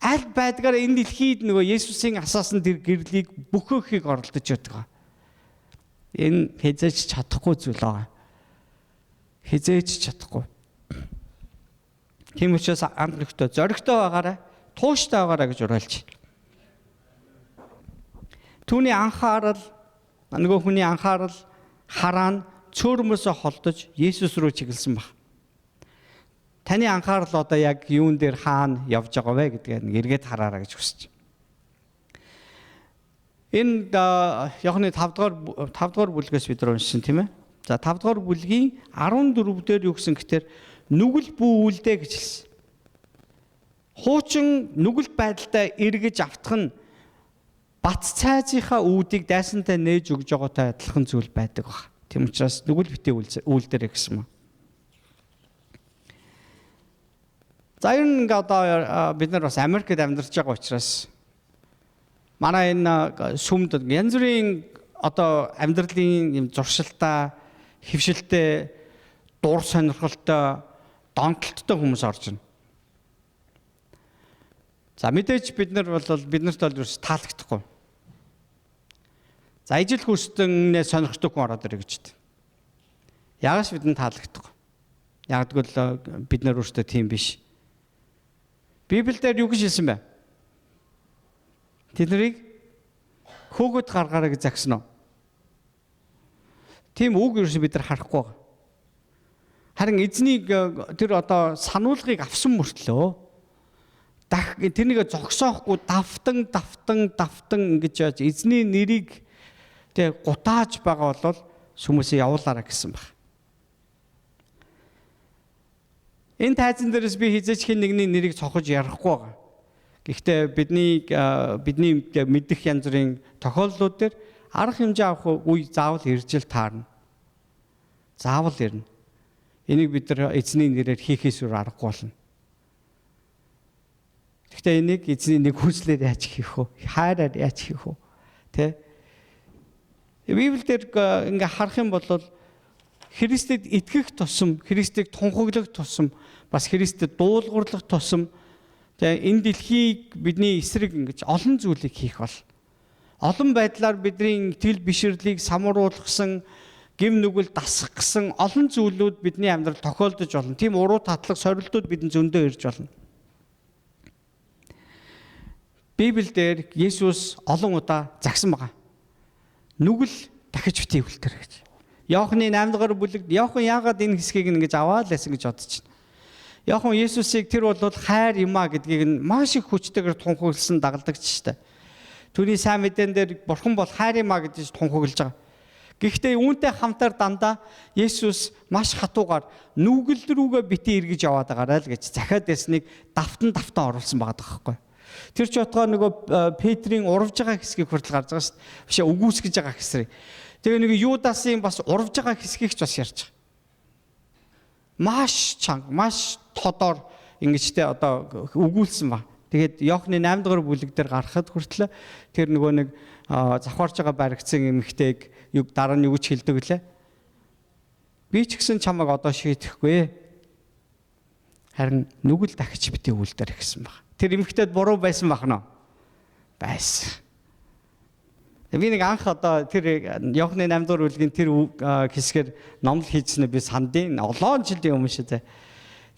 S1: аль байдгаар энэ дэлхийд нөгөө Есүсийн асаасан тэр гэрлийг бөхөөхийг оролдож байдаг. Энэ хязгаарч чадахгүй зүйл байгаа. Хязгаарч чадахгүй. Тийм учраас амтлогтой зоригтой байгаарай, тууштай байгаарай гэж уриалж. Түүний анхаарал нөгөө хүний анхаарал хараан цөөрмөөсөө холдож Есүс рүү чиглэсэн баг. Таны анхаарал одоо яг юун дээр хаана явж байгаа вэ гэдгийг эргээд хараарай гэж хүсэж. Энэ Иохны 5 дугаар бүлгээс бид уншсан тийм ээ. За 5 дугаар бүлгийн 14 дээр юу гэсэн гэхээр нүгэл бүү үлдээ гэж хэлсэн. Хуучин нүгэлт байдалтай эргэж автах нь бат цайзынхаа үүдийг дайсантай нээж өгж байгаатай адилхан зүйл байдаг баг. Тийм учраас нүгэл битээ үлдээрэй гэсэн юм. За ер нь ингээ одоо бид нар бас Америкт амьдарч байгаа учраас манай энэ сүмд янз бүрийн одоо амьдралын юм зуршилтай, хөвшилтэй, дур сонирхолтой, донтолттой хүмүүс орж ирнэ. За мэдээж биднэрт бол ерөөс таалагдахгүй. За ижил хүснээ сонирхдаг хүн ороод ирэх гэж байна. Ягаш бидэнд таалагдахгүй. Яг тэгвэл бид нар өөрсдөө тийм биш. Библиэлд юу гэж хэлсэн бэ? Тэднийг хөөгд гаргаарай гэж загсан уу? Тийм үг ерөөс бид нар харахгүй байгаа. Харин эзнийг тэр одоо сануулгыг авсан мөртлөө тэрнийг зогсоохгүй давтан ингэж яаж эзний нэрийг тэг гутааж байгаа бол хүмүүсээ явуулаарай гэсэн баг. Энэ тайзан дээрээс би хизээч хэн нэгний нэрийг цохож ярихгүй байгаа. Гэхдээ бидний мэдих янз бүрийн тохиолдлууд дээр арга хэмжээ авах үе заавал ирж л таарна. Заавал ирнэ. Энийг бид нар эзний нэрээр хийхээс өөр аргагүй болно. Гэхдээ энийг эзний нэг хүслээр яаж хийх вэ? Хайраар яаж хийх вэ? Тэ? Библиэлд ингээ харах юм бол Христэд итгэх тусам, Христийг тунхаглах тусам, бас Христэд дуулуурлах тусам энэ дэлхийг бидний эсрэг ингэж олон зүйлийг хийх бол олон байдлаар бидний итгэл бишрлийг самруулсан, гим нүгэл дасгасан олон зүйлүүд бидний амьдрал тохиолдож болно. Тийм уруу татлах сорилтууд бидэнд зөндөө ирж болно. Библиэлд Есүс олон удаа загсан байгаа. Нүгэл дахиж битгий үлдэр гэж. Иохны 8 дугаар бүлэгт Иохан яагаад энэ хэсгийг ингэж аваад лсэн гэж бодож байна. Иохан Есүсийг тэр бол хайр юм а гэдгийг нь маш их хүчтэйгээр тунхагласан дагалдагч штэ. Түүний сайн мэдэн дээр бурхан бол хайр юм а гэж тунхаглаж байгаа. Гэхдээ үүнтэй хамтаар дандаа Есүс маш хатуугаар нүгэл рүүгээ битгий эргэж яваад байгаарай л гэж захиад ясныг давтан оруулсан байгаа байхгүй. Тэр ч утгаар нөгөө Петрийн урвж байгаа хэсгийг хүртэл гарч байгаа шүү дээ. Бишээ үгүйсгэж байгаа хэсрэг. Тэгээ нэг Юдасын бас урвж байгаа хэсгийг ч бас ярьж байгаа. Маш чанга, маш тодор ингэж те одоо өгүүлсэн ба. Тэгээд Иохны 8 дугаар бүлэг дээр гарахад хүртэл тэр нөгөө нэг завхаарж байгаа баригдсан эмэгтэйг дараа нь юу гэж хэлдэг лээ. Би ч гэсэн чамайг одоо шийдэхгүй. Харин нүгэл дахиж битгий үлдэр гэсэн баг. Тэр эмэгтэйд буруу байсан бахна. Байсан. Би нэг анх одоо тэр Иохны 8 дугаар бүлгийн тэр хэсгээр номлол хийжснэ би сандын олон жилийн өмнө шүү дээ.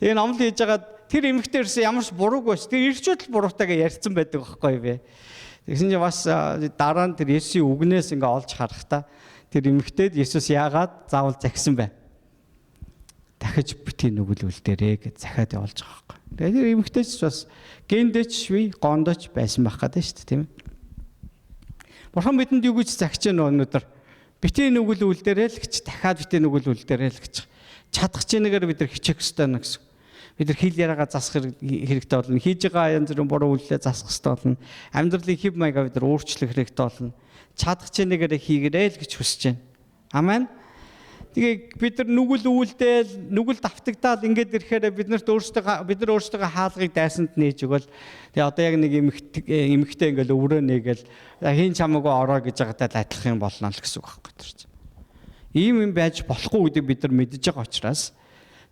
S1: Тэгээ номлол хийж байгаа тэр эмэгтэй ирсэн ямар ч бурууг байсан. Тэр ирчүүд л буруутайгаа ярьсан байдаг байхгүй бэ. Тэгсэн чинь бас дараа нь тэр Есүсийн үгнээс ингээ олж харахтаа тэр эмэгтэйд Есүс яагаад заавал загсан бэ? Дахиж битгий нүгэл үлдээрээ гэж захиад явуулж байгаа байхгүй. Тэгээ тэр эмэгтэйч бас гендэч шви гондоч байсан байх гэдэг шүү дээ тийм ээ. Бурхан бидэнд юу гэж загч гэнэ өнөөдөр битгий нүгэл үлдээрээ л гэж дахиад битгий нүгэл үлдээрээ л гэж чадах чинээгээр бид нар хичээх ёстой нэ гэсэн. Бид нар хил яриагаа засах хэрэгтэй болно. Хийж байгаа янз бүрийн буруу үйлдэл засах хэрэгтэй болно. Амьдралын хэв маягаа бид нар өөрчлөх хэрэгтэй болно. Чадах чинээгээр хийгээрэй л гэж хүсэж байна. Амен. Тэгээ бид нар нүгэл үйлдэл, нүгэл давтагдаал ингээд ирэхээр бид нар өөрсдөө хаалгыг дайсанд нээж өгөөл. Тэгээ одоо яг нэг эмэгтэй ингээд өврөө нэгээл хийн чамаагүй ороо гэж байгаатай адилхан юм болно л гэсэн үг байхгүй тэр чинь. Ийм юм байж болохгүй гэдэг бид нар мэдж байгаа учраас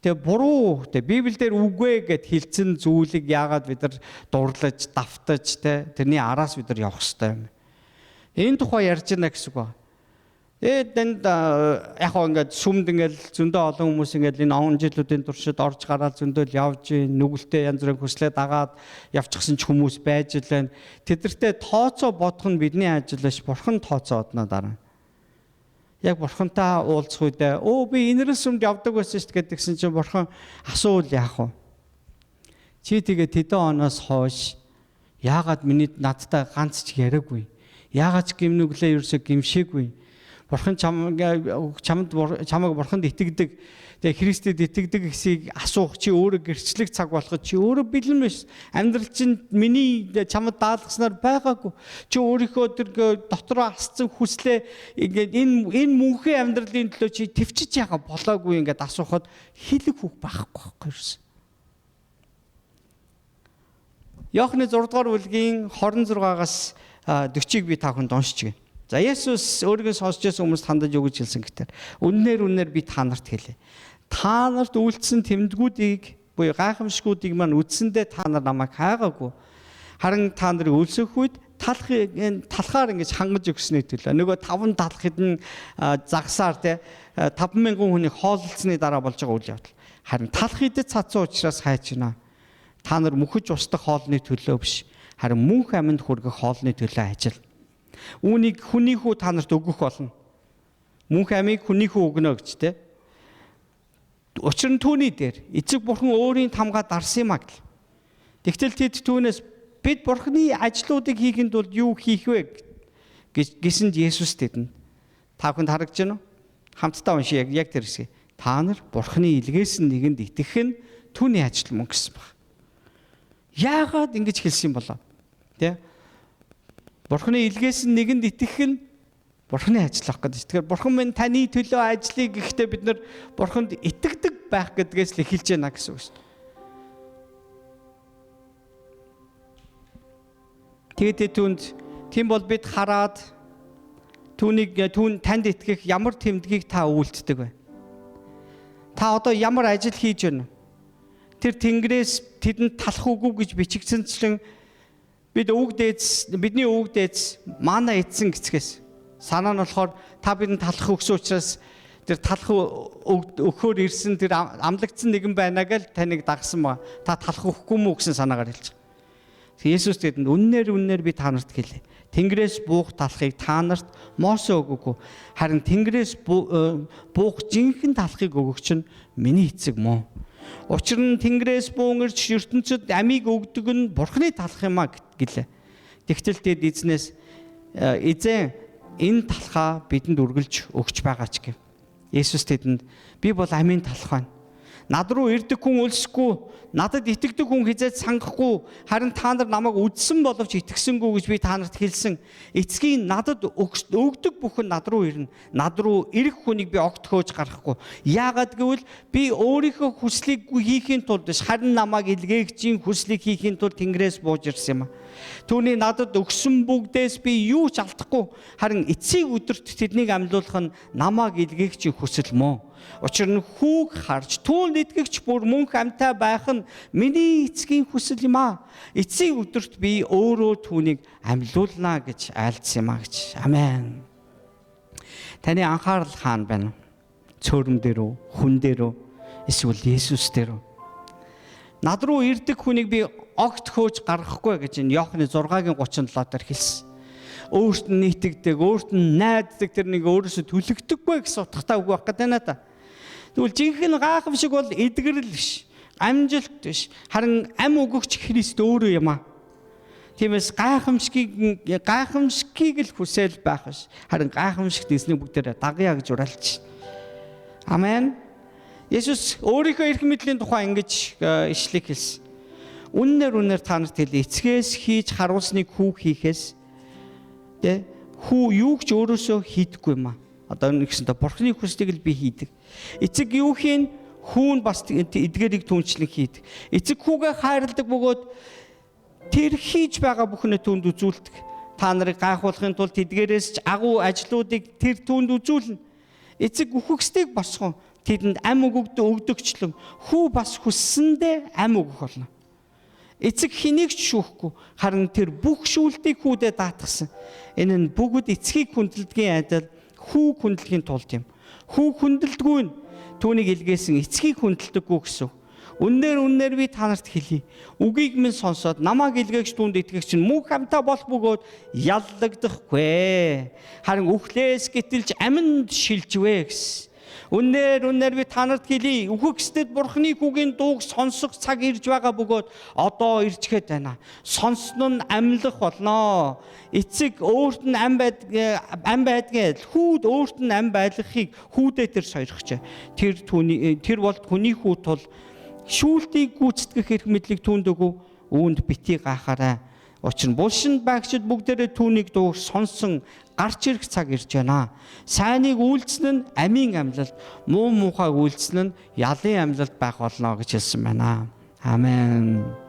S1: тэгээ буруу Библиэлд үгүй гэд хэлсэн зүйлийг яагаад бид нар дурлаж, давтаж тэрний араас бид нар явах хэрэгтэй юм. Энэ тухай ярьж байна гэсэн үг байна. Тэнд яг ингээд сүмд ингээд зөндөө олон хүмүүс ингээд энэ он жилүүдийн туршид орж гараад зөндөл явж нүгэлтэй янз бүрийн хүслээ дагаад явчихсан ч хүмүүс байж лээ. Тэдэртээ тооцоо бодох нь бидний ажил биш, бурхан тооцоо одноо дараа. Яг бурхантай уулзах үедээ би энэрэс сүмд явдаг байсан шүү дээ гэдгсэн чинь бурхан асуул яах вэ? Чи тэгээ тэдэн оноос хойш яагаад миний надтай ганц ч яриаггүй? Яагаад ч гимнүглээ ерөөсө гимшээгүй? Бурхан чамайг бурханд итгэдэг, тэгээ Христэд итгэдэг гэсийг асуух чи өөрөө гэрчлэх цаг болоход чи өөрөө бэлэн биш. Амьдрал чинь миний чамд даалгаснаар байгаагүй. Чи өөрийнхөө тэр дотроо асцсан хүслээ ингээд энэ мөнхийн амьдралын төлөө чи төвчж яага болоогүй ингээд асуухад хэлэх үг байхгүй юусэн. Иохны 6 дугаар бүлгийн 26-аас 40-ыг би та бүхэнд уншиж гэнэ. За Есүс өөрийгөө сонсч байсан хүмүүст хандаж өгч хэлсэн гэхээр үннээр би та нарт хэлье. Та нарт үйлдсэн тэмдгүүдийг буюу гайхамшгуудыг маань үдсэндээ та нар намайг хайгаагүй. Харин та нарыг өлсөх үед талхаар ингэж хангаж өгсөний төлөө нөгөө 5 талх хэдэн загсаар те 5,000 хүний хооллолцсны дараа болж байгаа үйл явдал. Харин талх идэт цацсан учраас хайж байна. Та нар мөхөж устдах хоолны төлөө биш, харин мөнх амьд хүргэх хоолны төлөө ажил. Үүнийг хүний хүү та нарт өгөх болно. Мөнх амийг хүний хүү өгнө гэж те. Учир нь түүний дээр эцэг бурхан өөрийн тамгаа дарсан юм аа гэл. Тэгтэл тэд түүнээс бид бурханы ажлуудыг хийхэд бол юу хийх вэ гэсэнд Есүс тэдэнд та бүхэнд харагдаж байна уу? Хамтдаа уншия яг тэр хэсгийг. Та нар бурханы илгээс нэгэнд итгэх нь түүний ажил мөн гэсэн баг. Яагаад ингэж хэлсэн юм болоо? Тэ? Бурханы илгээс нэгэнд итгэх нь бурханы ажил ах гэдэг. Тэгэхээр бурхан минь таны төлөө ажлыг гэхдээ бид нар бурханд итгэдэг байх гэдгээс л эхэлж байна гэсэн үг шүү. Тэгээд түүнд тийм бол бид хараад түүн танд итгэх ямар тэмдгийг та үйлддэг вэ? Та одоо ямар ажил хийж байна? Тэр тэнгэрээс тэдэнд талах үгүй гэж бичигдсэнчлэн бидний өвөг дээдс маана эдсэн гэцгээс санаа нь болохоор та бидэнд талах өгсөн учраас тэр талах өгөхөөр ирсэн тэр амлагдсан нэгэн байна гэж таныг дагсан ба та талах өгөхгүй мүү гэсэн санаагаар хэлж байгаа. Есүс тэдэнд үннээр би та нарт хэлье. Тэнгэрээс буух талахыг та нарт Мосе өгөөгүй. Харин тэнгэрээс буух жинхэнэ талахыг өгөгч нь миний эцэг мөн. Учир нь тэнгэрээс буун ирж ертөнцид амийг өгдөг нь бурханы талах юм а гэлээ. Тэгтэл тэд эзнээс эзэн энэ талхаа бидэнд үргэлж өгч байгаа ч гэв. Есүс тэдэнд би бол амийн талах байна. Над руу ирдэг хүн өлсөхгүй, надад итгэдэг хүн хизээд сангахгүй, харин та нар намайг үдсэн боловч итгэсэнгүй гэж би та нарт хэлсэн. Эцгийн надад өгдөг бүхэн над руу ирнэ. Над руу ирэх хүнийг би огт хөөж гаргахгүй. Яагаад гэвэл би өөрийнхөө хүслийг хийхийн тулд биш, харин намайг илгээгчийн хүслийг хийхийн тулд Тэнгэрээс бууж ирсэн юм а. Түүний надад өгсөн бүгдээс би юу ч алдахгүй, харин эцсийн өдөрт тэднийг амьлуулах нь намайг илгээгчийн хүсэл мөн. Учир нь хүүг харж түүнд итгэгч бүр мөнх амьтаа байх нь миний эцгийн хүсэл юм а. Эцсийн өдөрт би өөрөө түүнийг амьлуулна гэж айлдсан юм а гэж. Амен. Таны анхаарал хаана байна? Цөөрөн дээр үү? Хүн дээр үү? Эсвэл Есүс дээр үү? Над руу ирдэг хүнийг би огт хөөж гаргахгүй гэж энэ Иохны 6-гийн 37 дээр хэлсэн. Өөрт нь итгэдэг, өөрт нь найддаг тэр нэг өөрөөсөө төлөгдөггүй гэсэн утгатай үг байх гэдэг байна та. Тэгвэл жинхэнэ гайхамшиг бол эдгэрэл биш, амжилт биш. Харин ам өгөгч Христ өөрөө юм а. Тиймээс гайхамшгийг л хүсэл байх биш. Харин гайхамшигт эзний бүгдээр дагъя гэж уриалж. Амен. Есүс өөрийнхөө эрх мэдлийн тухай ингэж ишлэг хэлсэн. Үннээр та нарт хэлье. Эцгээс хийж харуулсныг хүү хийхээс тэ хүү юу ч өөрөөсөө хийдэггүй юм а. Одоо нэгсэнтэй бурхны хүслийг л би хийдэг. Эцэг юу хийн, хүүн бас эдгэрийг түнчлэн хийдэг. Эцэг хүүгээ хайрладаг бөгөөд тэр хийж байгаа бүхнээ түнд үзүүлдэг. Та нарыг гайхуулахын тулд эдгээрээс ч агуу ажлуудыг тэр түнд үзүүлнэ. Эцэг үхэгсдийг босгон тэдэнд ам өгдөгчлөн хүү бас хүссэндээ ам өгөх болно. Эцэг хэнийг ч шүүхгүй, харин тэр бүх шүүлтийг хүүдээ даатгсан. Энэ нь бүгд эцгийг хүндэлдгийн адил хүү хүндлэхийн тулд юм. Хүү хүндэлдэггүй нь түүнийг илгээсэн эцгийг хүндэлдэггүй гэсэн. Үннээр би та нарт хэлье. Үгийг минь сонсоод намайг илгээгч түүнд итгэгч нь мөнх амьтаа болох бөгөөд яллагдахгүй. Харин үхлээс гитэлж аминд шилжвэ гэсэн. Үнээр би танарт хэлье. Үхэгсдэд Бурхны хүүгийн дууг сонсох цаг ирж байгаа бөгөөд одоо ирж гээд байна. Сонсон нь амьлах болно. Эцэг өөрт нь ам байдгийн хүүд өөрт нь ам байлгахыг хүүдээ тэр сойрхож. Тэр бол хүний хүү тул шүүлтийг гүйцэтгэх эрх мэдлийг түүнд өгөв. Үүнд битгий гахаарай. Учир нь булшинд байгчид бүгдээрээ түүнийг дууг сонсон гарч ирэх цаг ирж байна. Сайныг үйлдсэн нь амийн амьлалт, муу муухайг үйлдсэн нь ялын амьлалт байх болно гэж хэлсэн байна. Амен.